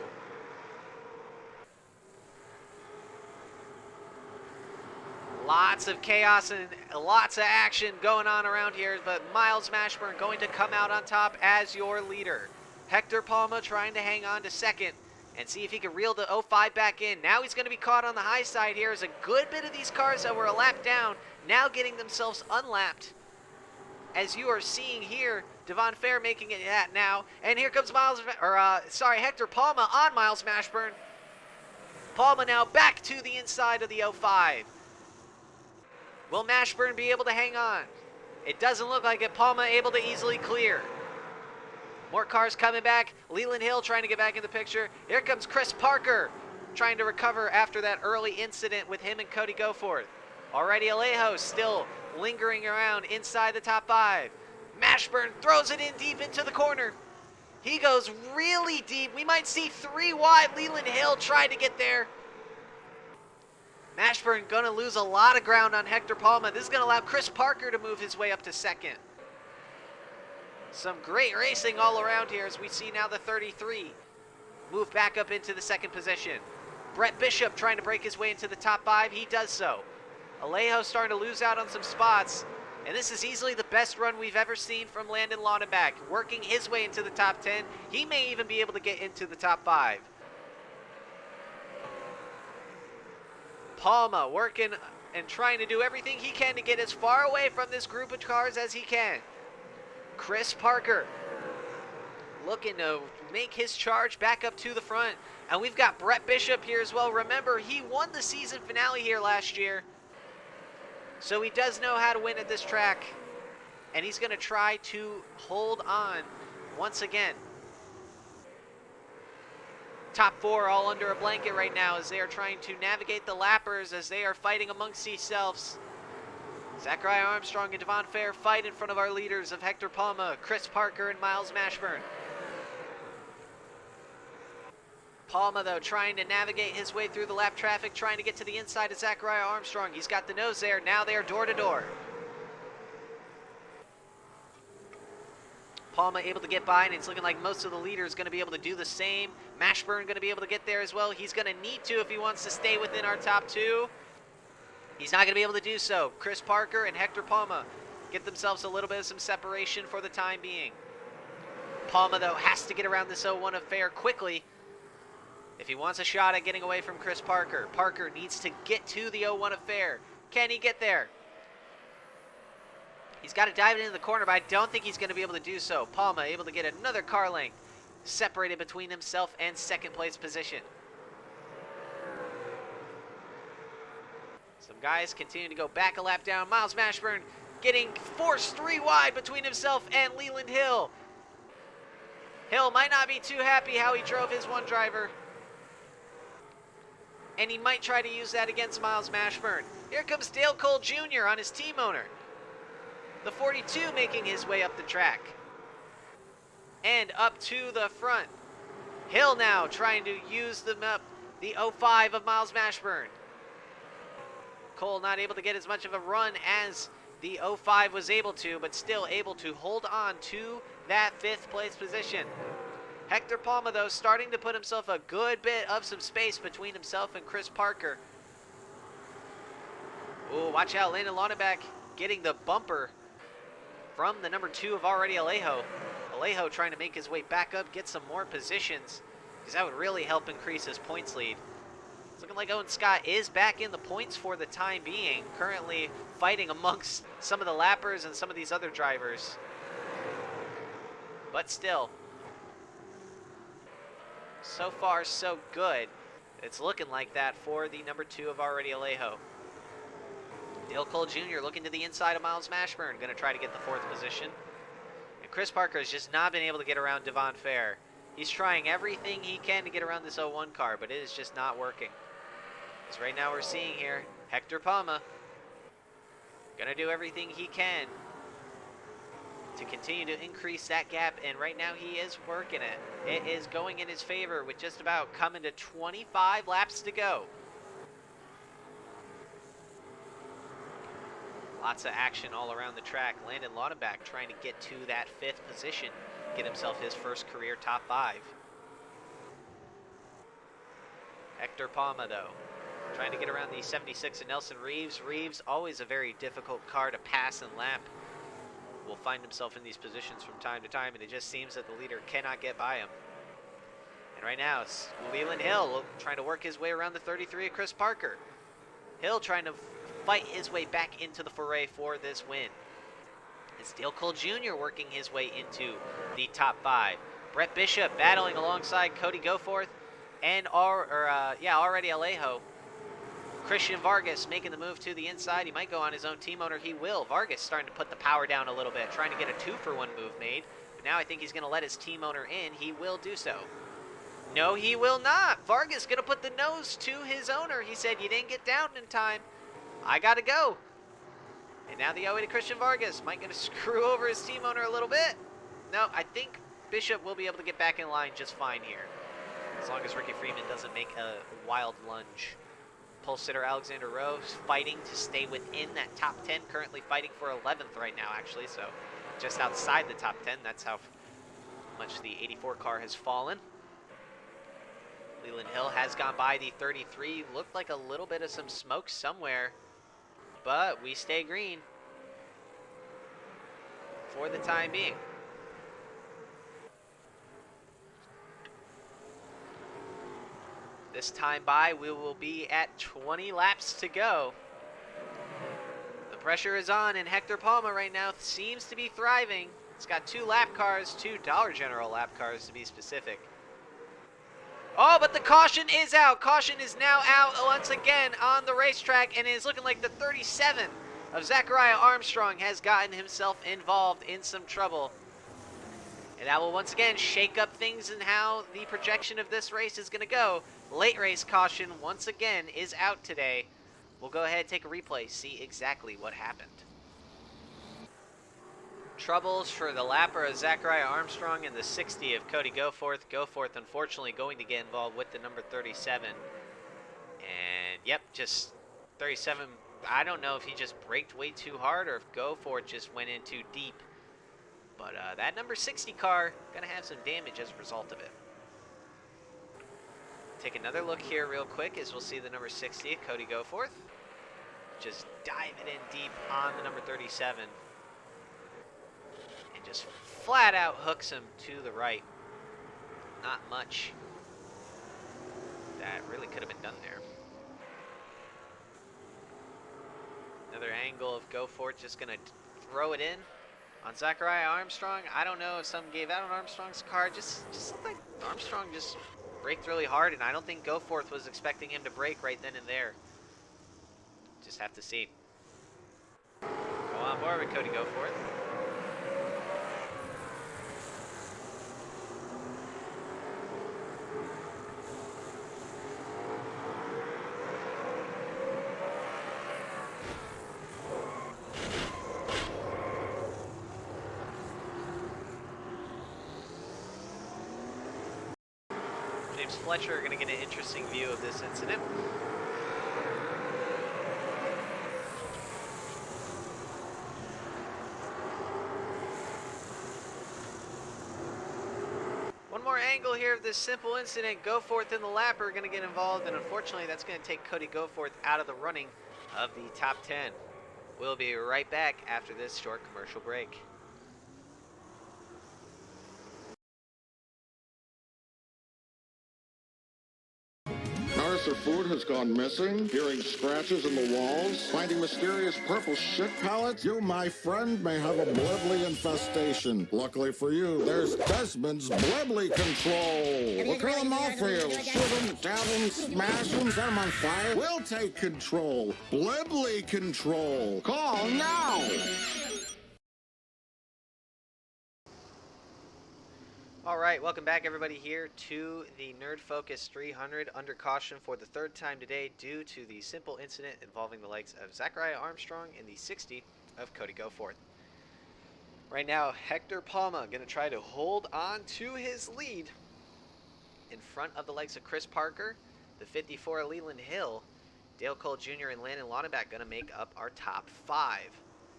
Lots of chaos and lots of action going on around here, but Miles Mashburn going to come out on top as your leader. Hector Palma trying to hang on to 2nd and see if he can reel the 05 back in. Now he's going to be caught on the high side here as a good bit of these cars that were a lap down now getting themselves unlapped. As you are seeing here, Devon Fair making it at now. And here comes Hector Palma on Miles Mashburn. Palma now back to the inside of the 05. Will Mashburn be able to hang on? It doesn't look like it. Palma able to easily clear. More cars coming back. Leland Hill trying to get back in the picture. Here comes Chris Parker trying to recover after that early incident with him and Cody Goforth. Already Alejo still lingering around inside the top 5. Mashburn throws it in deep into the corner. He goes really deep. We might see 3 wide. Leland Hill tried to get there. Mashburn going to lose a lot of ground on Hector Palma. This is going to allow Chris Parker to move his way up to 2nd. Some great racing all around here as we see now the 33 move back up into the 2nd position. Brett Bishop trying to break his way into the top 5. He does so. Alejo starting to lose out on some spots. And this is easily the best run we've ever seen from Landon Laudenbach. Working his way into the top 10. He may even be able to get into the top 5. Palma working and trying to do everything he can to get as far away from this group of cars as he can. Chris Parker looking to make his charge back up to the front. And we've got Brett Bishop here as well. Remember, he won the season finale here last year. So he does know how to win at this track. And he's going to try to hold on once again. Top four all under a blanket right now as they are trying to navigate the lappers as they are fighting amongst themselves. Zachariah Armstrong and Devon Fair fight in front of our leaders of Hector Palma, Chris Parker, and Miles Mashburn. Palma, though, trying to navigate his way through the lap traffic, trying to get to the inside of Zachariah Armstrong. He's got the nose there. Now they are door to door. Palma able to get by, and it's looking like most of the leaders going to be able to do the same. Mashburn going to be able to get there as well. He's going to need to if he wants to stay within our top two. He's not going to be able to do so. Chris Parker and Hector Palma get themselves a little bit of some separation for the time being. Palma, though, has to get around this 01 affair quickly if he wants a shot at getting away from Chris Parker. Parker needs to get to the 01 affair. Can he get there? He's got to dive into the corner, but I don't think he's going to be able to do so. Palma able to get another car length separated between himself and second place position. Some guys continue to go back a lap down. Miles Mashburn getting forced 3 wide between himself and Leland Hill. Hill might not be too happy how he drove his one driver, and he might try to use that against Miles Mashburn. Here comes Dale Cole Jr. on his team owner. The 42 making his way up the track and up to the front. Hill now trying to use the 05 of Miles Mashburn. Cole not able to get as much of a run as the 05 was able to, but still able to hold on to that 5th place position. Hector Palma, though, starting to put himself a good bit of some space between himself and Chris Parker. Oh, watch out, Landon Laudenbach getting the bumper from the number 2 of already Alejo. Alejo trying to make his way back up, get some more positions, because that would really help increase his points lead. It's looking like Owen Scott is back in the points for the time being, currently fighting amongst some of the lappers and some of these other drivers. But still, so far so good. It's looking like that for the number 2 of already Alejo. Dale Cole Jr. looking to the inside of Miles Mashburn, going to try to get the 4th position. And Chris Parker has just not been able to get around Devon Fair. He's trying everything he can to get around this 01 car, but it is just not working. Because right now we're seeing here, Hector Palma going to do everything he can to continue to increase that gap, and right now he is working it. It is going in his favor with just about coming to 25 laps to go. Lots of action all around the track. Landon Laudenbach trying to get to that 5th position, get himself his first career top 5. Hector Palma, though, trying to get around the 76 of Nelson Reeves. Reeves, always a very difficult car to pass and lap. Will find himself in these positions from time to time, and it just seems that the leader cannot get by him. And right now, it's Leland Hill trying to work his way around the 33 of Chris Parker. Hill trying to fight his way back into the foray for this win. It's Dale Cole Jr. working his way into the top 5. Brett Bishop battling alongside Cody Goforth and already Alejo. Christian Vargas making the move to the inside. He might go on his own team owner. He will. Vargas starting to put the power down a little bit, trying to get a 2-for-1 move made. But now I think he's going to let his team owner in. He will do so. No, he will not. Vargas going to put the nose to his owner. He said, "You didn't get down in time. I got to go." And now the 08 to Christian Vargas might going to screw over his team owner a little bit. No, I think Bishop will be able to get back in line just fine here, as long as Ricky Freeman doesn't make a wild lunge. Pole sitter Alexander Rose fighting to stay within that top 10, currently fighting for 11th right now, actually, so just outside the top 10. That's how much the 84 car has fallen. Leland Hill has gone by the 33. Looked like a little bit of some smoke somewhere, but we stay green for the time being. This time by, we will be at 20 laps to go. The pressure is on, and Hector Palma right now seems to be thriving. He's got 2 lap cars, 2 Dollar General lap cars to be specific. Oh, but the caution is out. Caution is now out once again on the racetrack, and it is looking like the 37 of Zachariah Armstrong has gotten himself involved in some trouble. And that will once again shake up things and how the projection of this race is going to go. Late race caution once again is out today. We'll go ahead and take a replay, see exactly what happened. Troubles for the lapper of Zachariah Armstrong and the 60 of Cody Goforth. Goforth unfortunately going to get involved with the number 37. And yep, just 37. I don't know if he just braked way too hard or if Goforth just went in too deep. But that number 60 car going to have some damage as a result of it. Take another look here real quick as we'll see the number 60 of Cody Goforth. Just diving in deep on the number 37. And just flat out hooks him to the right. Not much that really could have been done there. Another angle of Goforth just going to throw it in on Zachariah Armstrong. I don't know if some gave out on Armstrong's car. Just looked like Armstrong just braked really hard, and I don't think Goforth was expecting him to brake right then and there. Just have to see. Go on board with Cody Goforth. James Fletcher are going to get an interesting view of this incident. One more angle here of this simple incident. Goforth and the lapper are going to get involved, and unfortunately that's going to take Cody Goforth out of the running of the top 10. We'll be right back after this short commercial break. Notice her food has gone missing, hearing scratches in the walls, finding mysterious purple shit pellets. You, my friend, may have a blibbly infestation. Luckily for you, there's Desmond's Blibbly Control. We'll kill them all for you. Shoot them, stab them, smash them, set them on fire. We'll take control. Blibbly Control. Call now. All right, welcome back everybody here to the Nerd Focus 300 under caution for the third time today due to the simple incident involving the likes of Zachariah Armstrong and the 60 of Cody Goforth. Right now, Hector Palma going to try to hold on to his lead in front of the likes of Chris Parker, the 54 Leland Hill, Dale Cole Jr. and Landon Laudenbach going to make up our top 5.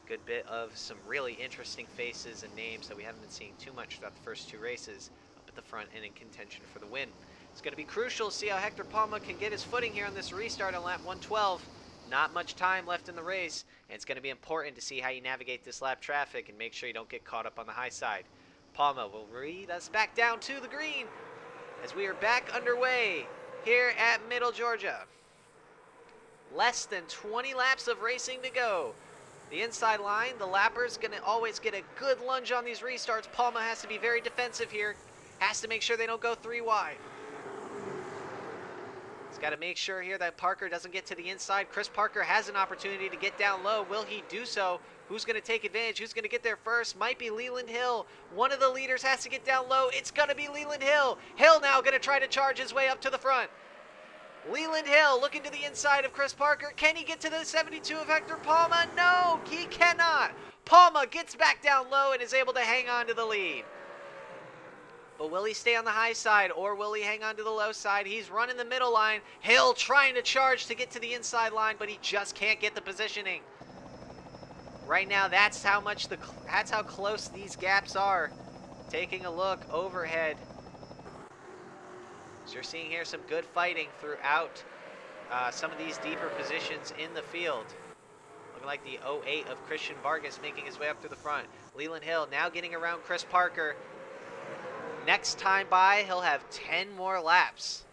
Good bit of some really interesting faces and names that we haven't been seeing too much throughout the first 2 races up at the front and in contention for the win. It's going to be crucial to see how Hector Palma can get his footing here on this restart on lap 112. Not much time left in the race, and it's going to be important to see how you navigate this lap traffic and make sure you don't get caught up on the high side. Palma will lead us back down to the green as we are back underway here at Middle Georgia. Less than 20 laps of racing to go. The inside line, the lapper's going to always get a good lunge on these restarts. Palma has to be very defensive here. Has to make sure they don't go 3 wide. He's got to make sure here that Parker doesn't get to the inside. Chris Parker has an opportunity to get down low. Will he do so? Who's going to take advantage? Who's going to get there first? Might be Leland Hill. One of the leaders has to get down low. It's going to be Leland Hill. Hill now going to try to charge his way up to the front. Leland Hill looking to the inside of Chris Parker. Can he get to the 72 of Hector Palma? No, he cannot. Palma gets back down low and is able to hang on to the lead. But will he stay on the high side or will he hang on to the low side? He's running the middle line. Hill trying to charge to get to the inside line, but he just can't get the positioning. Right now, that's how close these gaps are. Taking a look overhead. So you're seeing here some good fighting throughout some of these deeper positions in the field. Looking like the 08 of Christian Vargas making his way up to the front. Leland Hill now getting around Chris Parker. Next time by, he'll have 10 more laps.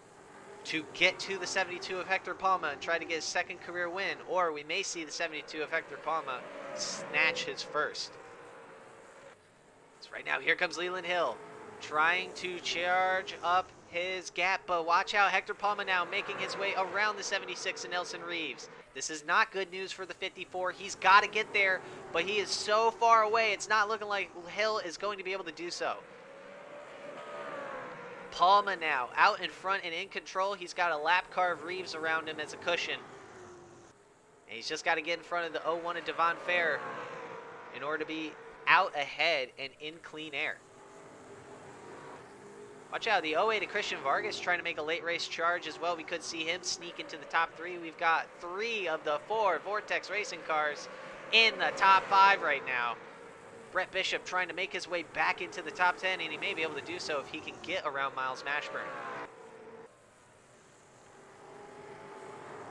to get to the 72 of Hector Palma and try to get his second career win, or we may see the 72 of Hector Palma snatch his first. So right now, here comes Leland Hill, trying to charge up his gap, but watch out, Hector Palma now making his way around the 76 and Nelson Reeves. This is not good news for the 54. He's got to get there, but he is so far away, it's not looking like Hill is going to be able to do so. Palma now out in front and in control. He's got a lap car of Reeves around him as a cushion. And he's just got to get in front of the 01 of Devon Fair in order to be out ahead and in clean air. Watch out, the 08 of Christian Vargas trying to make a late race charge as well. We could see him sneak into the top 3. We've got 3 of the 4 Vortex racing cars in the top 5 right now. Brett Bishop trying to make his way back into the top 10, and he may be able to do so if he can get around Miles Mashburn.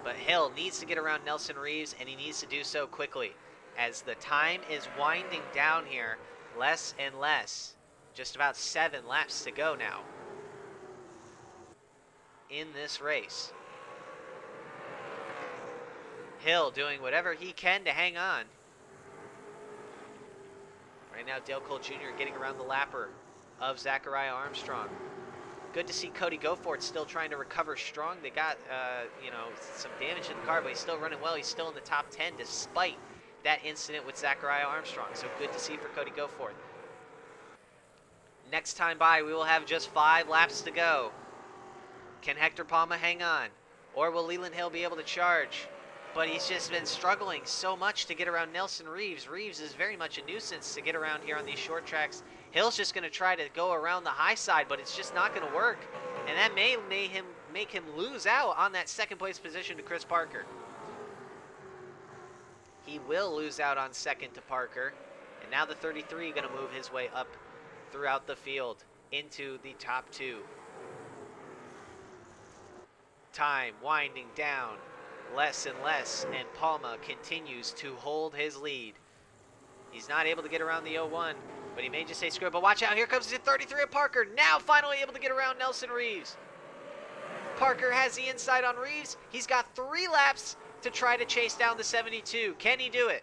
But Hill needs to get around Nelson Reeves, and he needs to do so quickly. As the time is winding down here, less and less. Just about 7 laps to go now in this race. Hill doing whatever he can to hang on. Right now, Dale Cole Jr. getting around the lapper of Zachariah Armstrong. Good to see Cody Goforth still trying to recover strong. They got, some damage in the car, but he's still running well. He's still in the top 10 despite that incident with Zachariah Armstrong. So good to see for Cody Goforth. Next time by, we will have just 5 laps to go. Can Hector Palma hang on? Or will Leland Hill be able to charge? But he's just been struggling so much to get around Nelson Reeves. Reeves is very much a nuisance to get around here on these short tracks. Hill's just going to try to go around the high side, but it's just not going to work. And that may make him lose out on that second place position to Chris Parker. He will lose out on second to Parker. And now the 33 going to move his way up throughout the field into the top 2. Time winding down. Less and less, and Palma continues to hold his lead. He's not able to get around the 01, but he may just say screw it. But watch out, here comes the 33 of Parker, now finally able to get around Nelson Reeves. Parker has the inside on Reeves. He's got 3 laps to try to chase down the 72. Can he do it?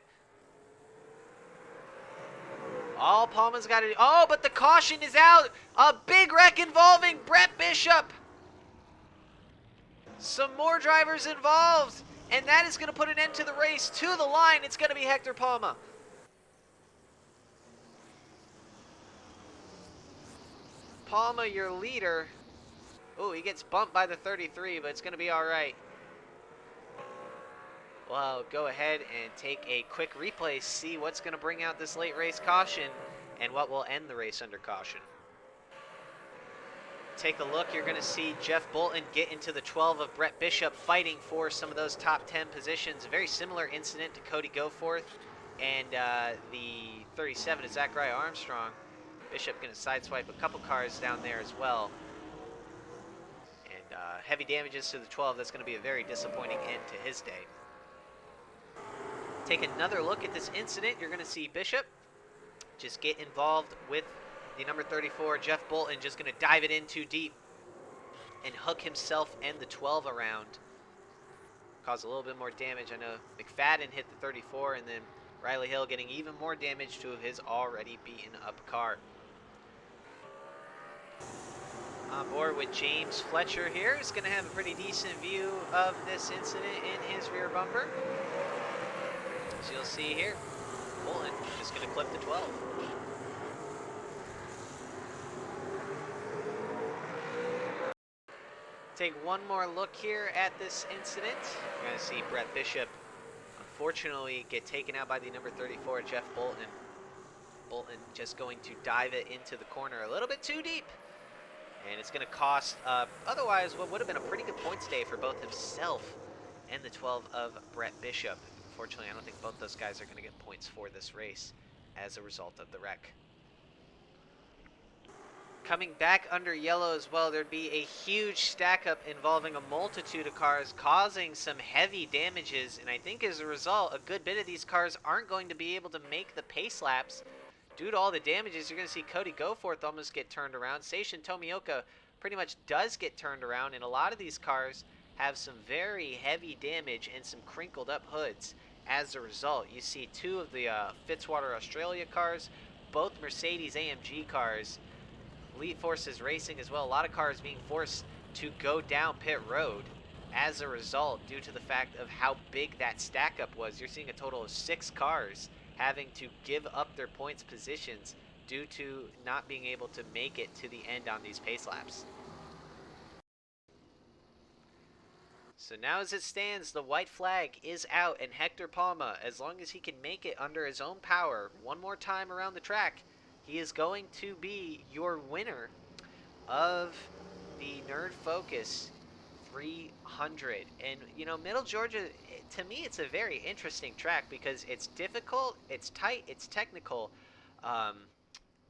All Palma's got to do. Oh, but the caution is out. A big wreck involving Brett Bishop. Some more drivers involved, and that is going to put an end to the race. To the line, it's going to be Hector Palma. Palma, your leader. Oh, he gets bumped by the 33, but it's going to be all right. Well, go ahead and take a quick replay, see what's going to bring out this late race caution and what will end the race under caution. Take a look, you're going to see Jeff Bolton get into the 12 of Brett Bishop fighting for some of those top 10 positions. A very similar incident to Cody Goforth and the 37 of Zachariah Armstrong. Bishop going to sideswipe a couple cars down there as well. And heavy damages to the 12. That's going to be a very disappointing end to his day. Take another look at this incident. You're going to see Bishop just get involved with the number 34, Jeff Bolton, just going to dive it in too deep and hook himself and the 12 around. Cause a little bit more damage. I know McFadden hit the 34, and then Riley Hill getting even more damage to his already beaten up car. On board with James Fletcher here, who's going to have a pretty decent view of this incident in his rear bumper. So you'll see here, Bolton just going to clip the 12. Take one more look here at this incident. You're going to see Brett Bishop, unfortunately, get taken out by the number 34, Jeff Bolton. Bolton just going to dive it into the corner a little bit too deep. And it's going to cost, otherwise, what would have been a pretty good points day for both himself and the 12 of Brett Bishop. Unfortunately, I don't think both those guys are going to get points for this race as a result of the wreck. Coming back under yellow as well, there'd be a huge stack up involving a multitude of cars, causing some heavy damages, and I think as a result, a good bit of these cars aren't going to be able to make the pace laps due to all the damages. You're going to see Cody Goforth almost get turned around. Seishin Tomioka pretty much does get turned around, and a lot of these cars have some very heavy damage and some crinkled up hoods. As a result, you see two of the Fitzwater Australia cars, both Mercedes AMG cars, Elite Forces Racing as well, a lot of cars being forced to go down pit road as a result due to the fact of how big that stack up was. You're seeing a total of 6 cars having to give up their points positions due to not being able to make it to the end on these pace laps. So now as it stands, the white flag is out, and Hector Palma, as long as he can make it under his own power one more time around the track, he is going to be your winner of the Nerd Focus 300. And, you know, Middle Georgia, to me, it's a very interesting track because it's difficult, it's tight, it's technical,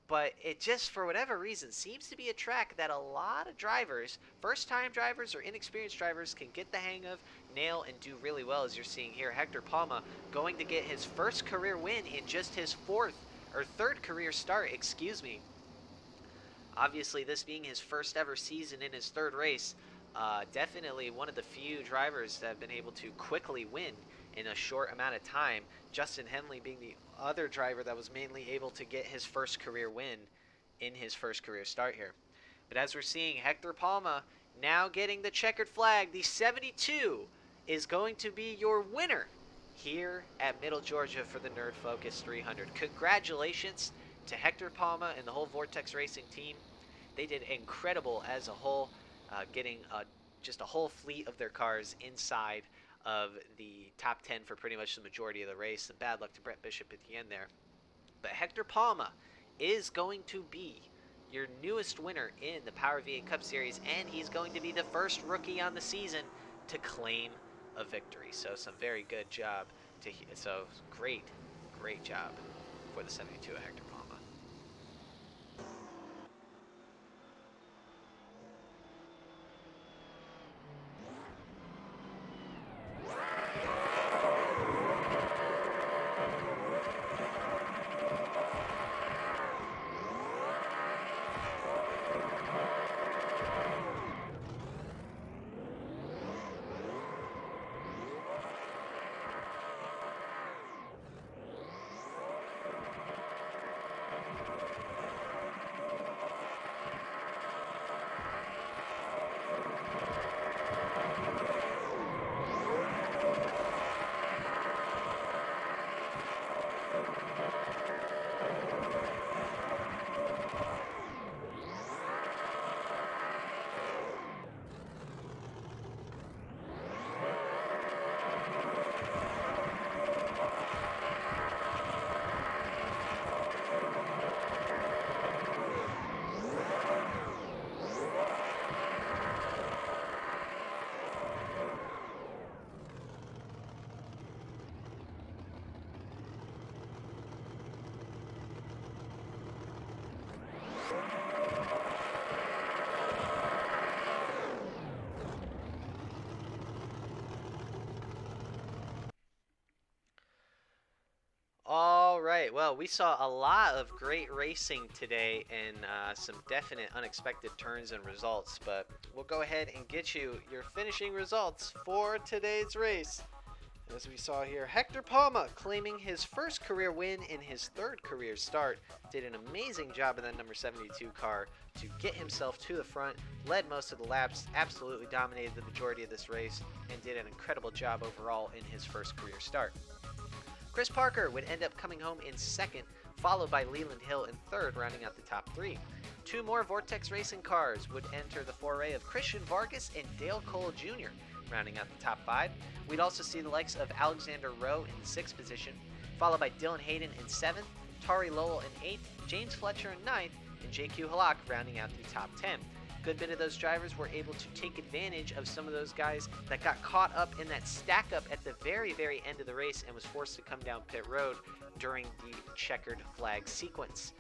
but it just, for whatever reason, seems to be a track that a lot of drivers, first-time drivers or inexperienced drivers, can get the hang of, nail, and do really well, as you're seeing here. Hector Palma going to get his first career win in just his third career start, excuse me. Obviously, this being his first ever season in his third race, definitely one of the few drivers that have been able to quickly win in a short amount of time. Justin Henley being the other driver that was mainly able to get his first career win in his first career start here. But as we're seeing, Hector Palma now getting the checkered flag. The 72 is going to be your winner here at Middle Georgia for the Nerd Focus 300. Congratulations to Hector Palma and the whole Vortex Racing team. They did incredible as a whole, getting just a whole fleet of their cars inside of the top 10 for pretty much the majority of the race. And bad luck to Brett Bishop at the end there. But Hector Palma is going to be your newest winner in the Power V8 Cup Series, and he's going to be the first rookie on the season to claim a victory. So some very good job. So great job for the 72 of Hector Palma. All right, well, we saw a lot of great racing today and some definite unexpected turns and results, but we'll go ahead and get you your finishing results for today's race. As we saw here, Hector Palma claiming his first career win in his third career start, did an amazing job in that number 72 car to get himself to the front, led most of the laps, absolutely dominated the majority of this race, and did an incredible job overall in his first career start. Chris Parker would end up coming home in second, followed by Leland Hill in third, rounding out the top 3. 2 more Vortex Racing cars would enter the foray of Christian Vargas and Dale Cole Jr., rounding out the top 5. We'd also see the likes of Alexander Rowe in the 6th position, followed by Dylan Hayden in 7th, Tari Lowell in 8th, James Fletcher in 9th, and JQ Halak rounding out the top 10. Good bit of those drivers were able to take advantage of some of those guys that got caught up in that stack up at the very end of the race and was forced to come down pit road during the checkered flag sequence.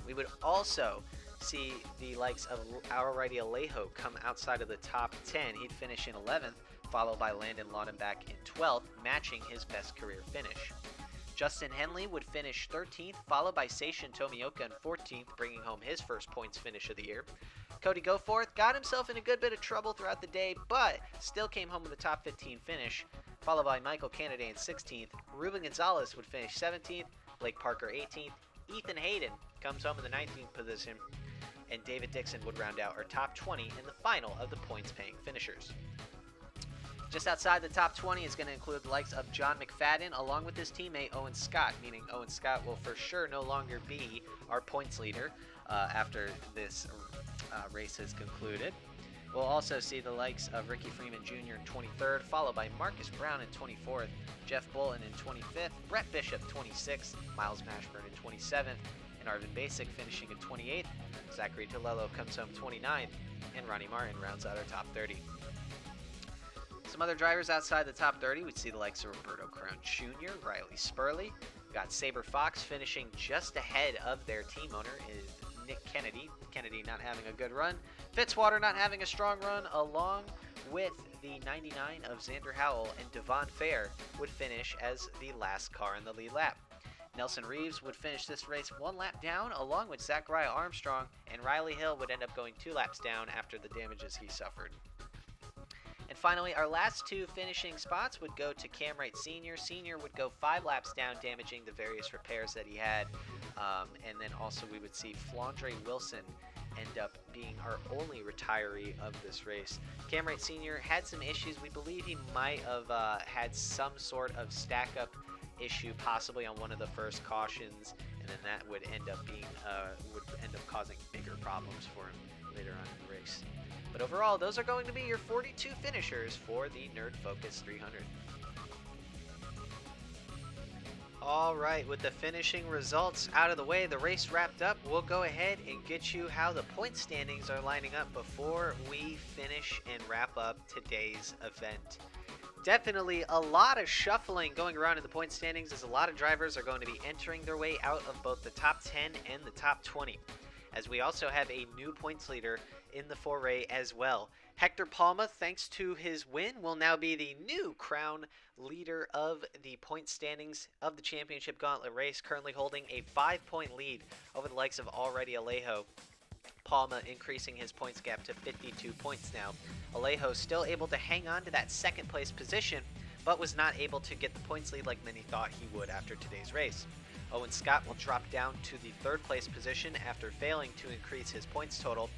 We would also see the likes of Alrighty Alejo come outside of the top 10. He'd finish in 11th, followed by Landon Laudenbach in 12th, matching his best career finish. Justin Henley would finish 13th, followed by Seishin Tomioka in 14th, bringing home his first points finish of the year. Cody Goforth got himself in a good bit of trouble throughout the day, but still came home with a top 15 finish, followed by Michael Kennedy in 16th. Ruben Gonzalez would finish 17th, Blake Parker 18th, Ethan Hayden comes home in the 19th position, and David Dixon would round out our top 20 in the final of the points-paying finishers. Just outside the top 20 is going to include the likes of John McFadden along with his teammate Owen Scott, meaning Owen Scott will for sure no longer be our points leader after this race is concluded. We'll also see the likes of Ricky Freeman Jr. in 23rd, followed by Marcus Brown in 24th, Jeff Bolton in 25th, Brett Bishop 26th, Miles Mashburn in 27th, and Arvin Basic finishing in 28th. Zachary Tolello comes home 29th, and Ronnie Martin rounds out our top 30. Some other drivers outside the top 30, we'd see the likes of Roberto Crown Jr., Riley Spurley. We've got Sabre Fox finishing just ahead of their team owner is Nick Kennedy. Kennedy not having a good run. Fitzwater not having a strong run, along with the 99 of Xander Howell, and Devon Fair would finish as the last car in the lead lap. Nelson Reeves would finish this race 1 lap down, along with Zachariah Armstrong, and Riley Hill would end up going 2 laps down after the damages he suffered. And finally, our last 2 finishing spots would go to Cam Wright Sr. Sr. would go 5 laps down, damaging the various repairs that he had. And then also we would see Flandre Wilson end up being our only retiree of this race. Cam Wright Sr. had some issues. We believe he might have had some sort of stack-up issue, possibly on one of the first cautions, and then that would end up being causing bigger problems for him later on in the race. But overall, those are going to be your 42 finishers for the Nerd Focus 300. Alright, with the finishing results out of the way, the race wrapped up, we'll go ahead and get you how the point standings are lining up before we finish and wrap up today's event. Definitely a lot of shuffling going around in the point standings, as a lot of drivers are going to be entering their way out of both the top 10 and the top 20. As we also have a new points leader in the foray as well. Hector Palma, thanks to his win, will now be the new crown leader of the point standings of the championship gauntlet race, currently holding a 5-point lead over the likes of Already Alejo. Palma increasing his points gap to 52 points now. Alejo still able to hang on to that second place position, but was not able to get the points lead like many thought he would after today's race. Owen Scott will drop down to the third place position after failing to increase his points total,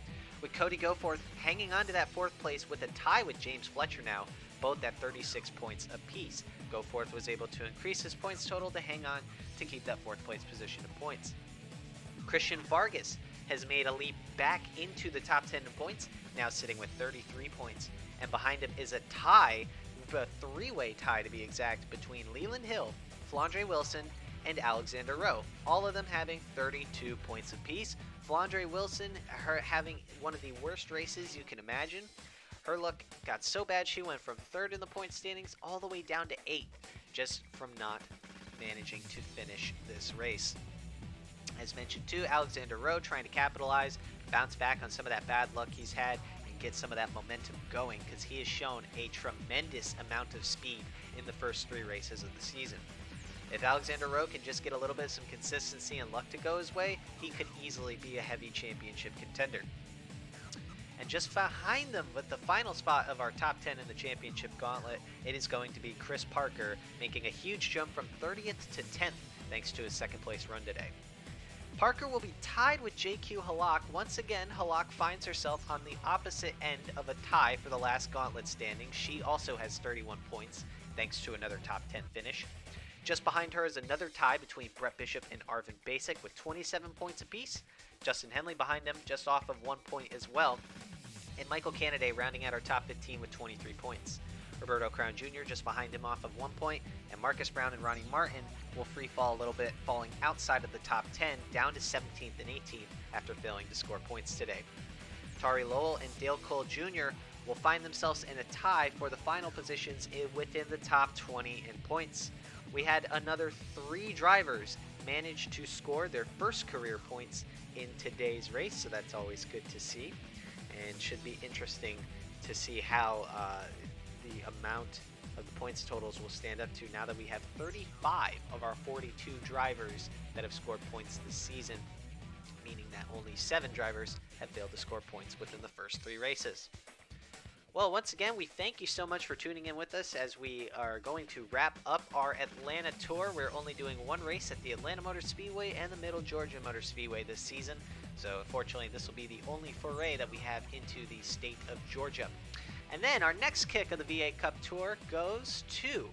with Cody Goforth hanging on to that fourth place with a tie with James Fletcher now, both at 36 points apiece. Goforth was able to increase his points total to hang on to keep that fourth place position in points. Christian Vargas has made a leap back into the top 10 in points, now sitting with 33 points. And behind him is a tie, a 3-way tie to be exact, between Leland Hill, Flandre Wilson, and Alexander Rowe, all of them having 32 points apiece. Flandre Wilson, her having one of the worst races you can imagine. Her luck got so bad she went from 3rd in the point standings all the way down to 8th, just from not managing to finish this race. As mentioned too, Alexander Rowe trying to capitalize, bounce back on some of that bad luck he's had, and get some of that momentum going, because he has shown a tremendous amount of speed in the first 3 races of the season. If Alexander Rowe can just get a little bit of some consistency and luck to go his way, he could easily be a heavy championship contender. And just behind them, with the final spot of our top 10 in the championship gauntlet, it is going to be Chris Parker, making a huge jump from 30th to 10th thanks to his second place run today. Parker will be tied with JQ Halak. Once again, Halak finds herself on the opposite end of a tie for the last gauntlet standing. She also has 31 points, thanks to another top 10 finish. Just behind her is another tie between Brett Bishop and Arvin Basic with 27 points apiece. Justin Henley behind them, just off of 1 point as well. And Michael Kennedy rounding out our top 15 with 23 points. Roberto Crown Jr. just behind him off of 1 point, and Marcus Brown and Ronnie Martin will free fall a little bit, falling outside of the top 10, down to 17th and 18th after failing to score points today. Tari Lowell and Dale Cole Jr. will find themselves in a tie for the final positions within the top 20 in points. We had another 3 drivers manage to score their first career points in today's race, so that's always good to see, and should be interesting to see how the amount of the points totals will stand up to now that we have 35 of our 42 drivers that have scored points this season, meaning that only 7 drivers have failed to score points within the first 3 races. Well, once again, we thank you so much for tuning in with us as we are going to wrap up our Atlanta tour. We're only doing 1 race at the Atlanta Motor Speedway and the Middle Georgia Motor Speedway this season. So unfortunately, this will be the only foray that we have into the state of Georgia. And then our next kick of the V8 Cup Tour goes to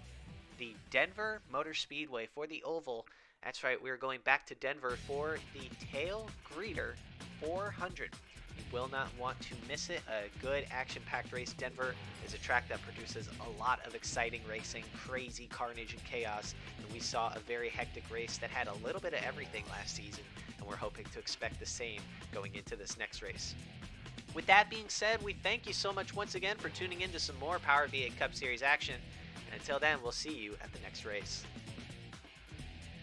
the Denver Motor Speedway for the Oval. That's right, we're going back to Denver for the TailGreeter 400. You will not want to miss it. A good action-packed race. Denver is a track that produces a lot of exciting racing, crazy carnage and chaos, and we saw a very hectic race that had a little bit of everything last season, and we're hoping to expect the same going into this next race. With that being said, we thank you so much once again for tuning in to some more Power V8 Cup Series action, and until then, we'll see you at the next race.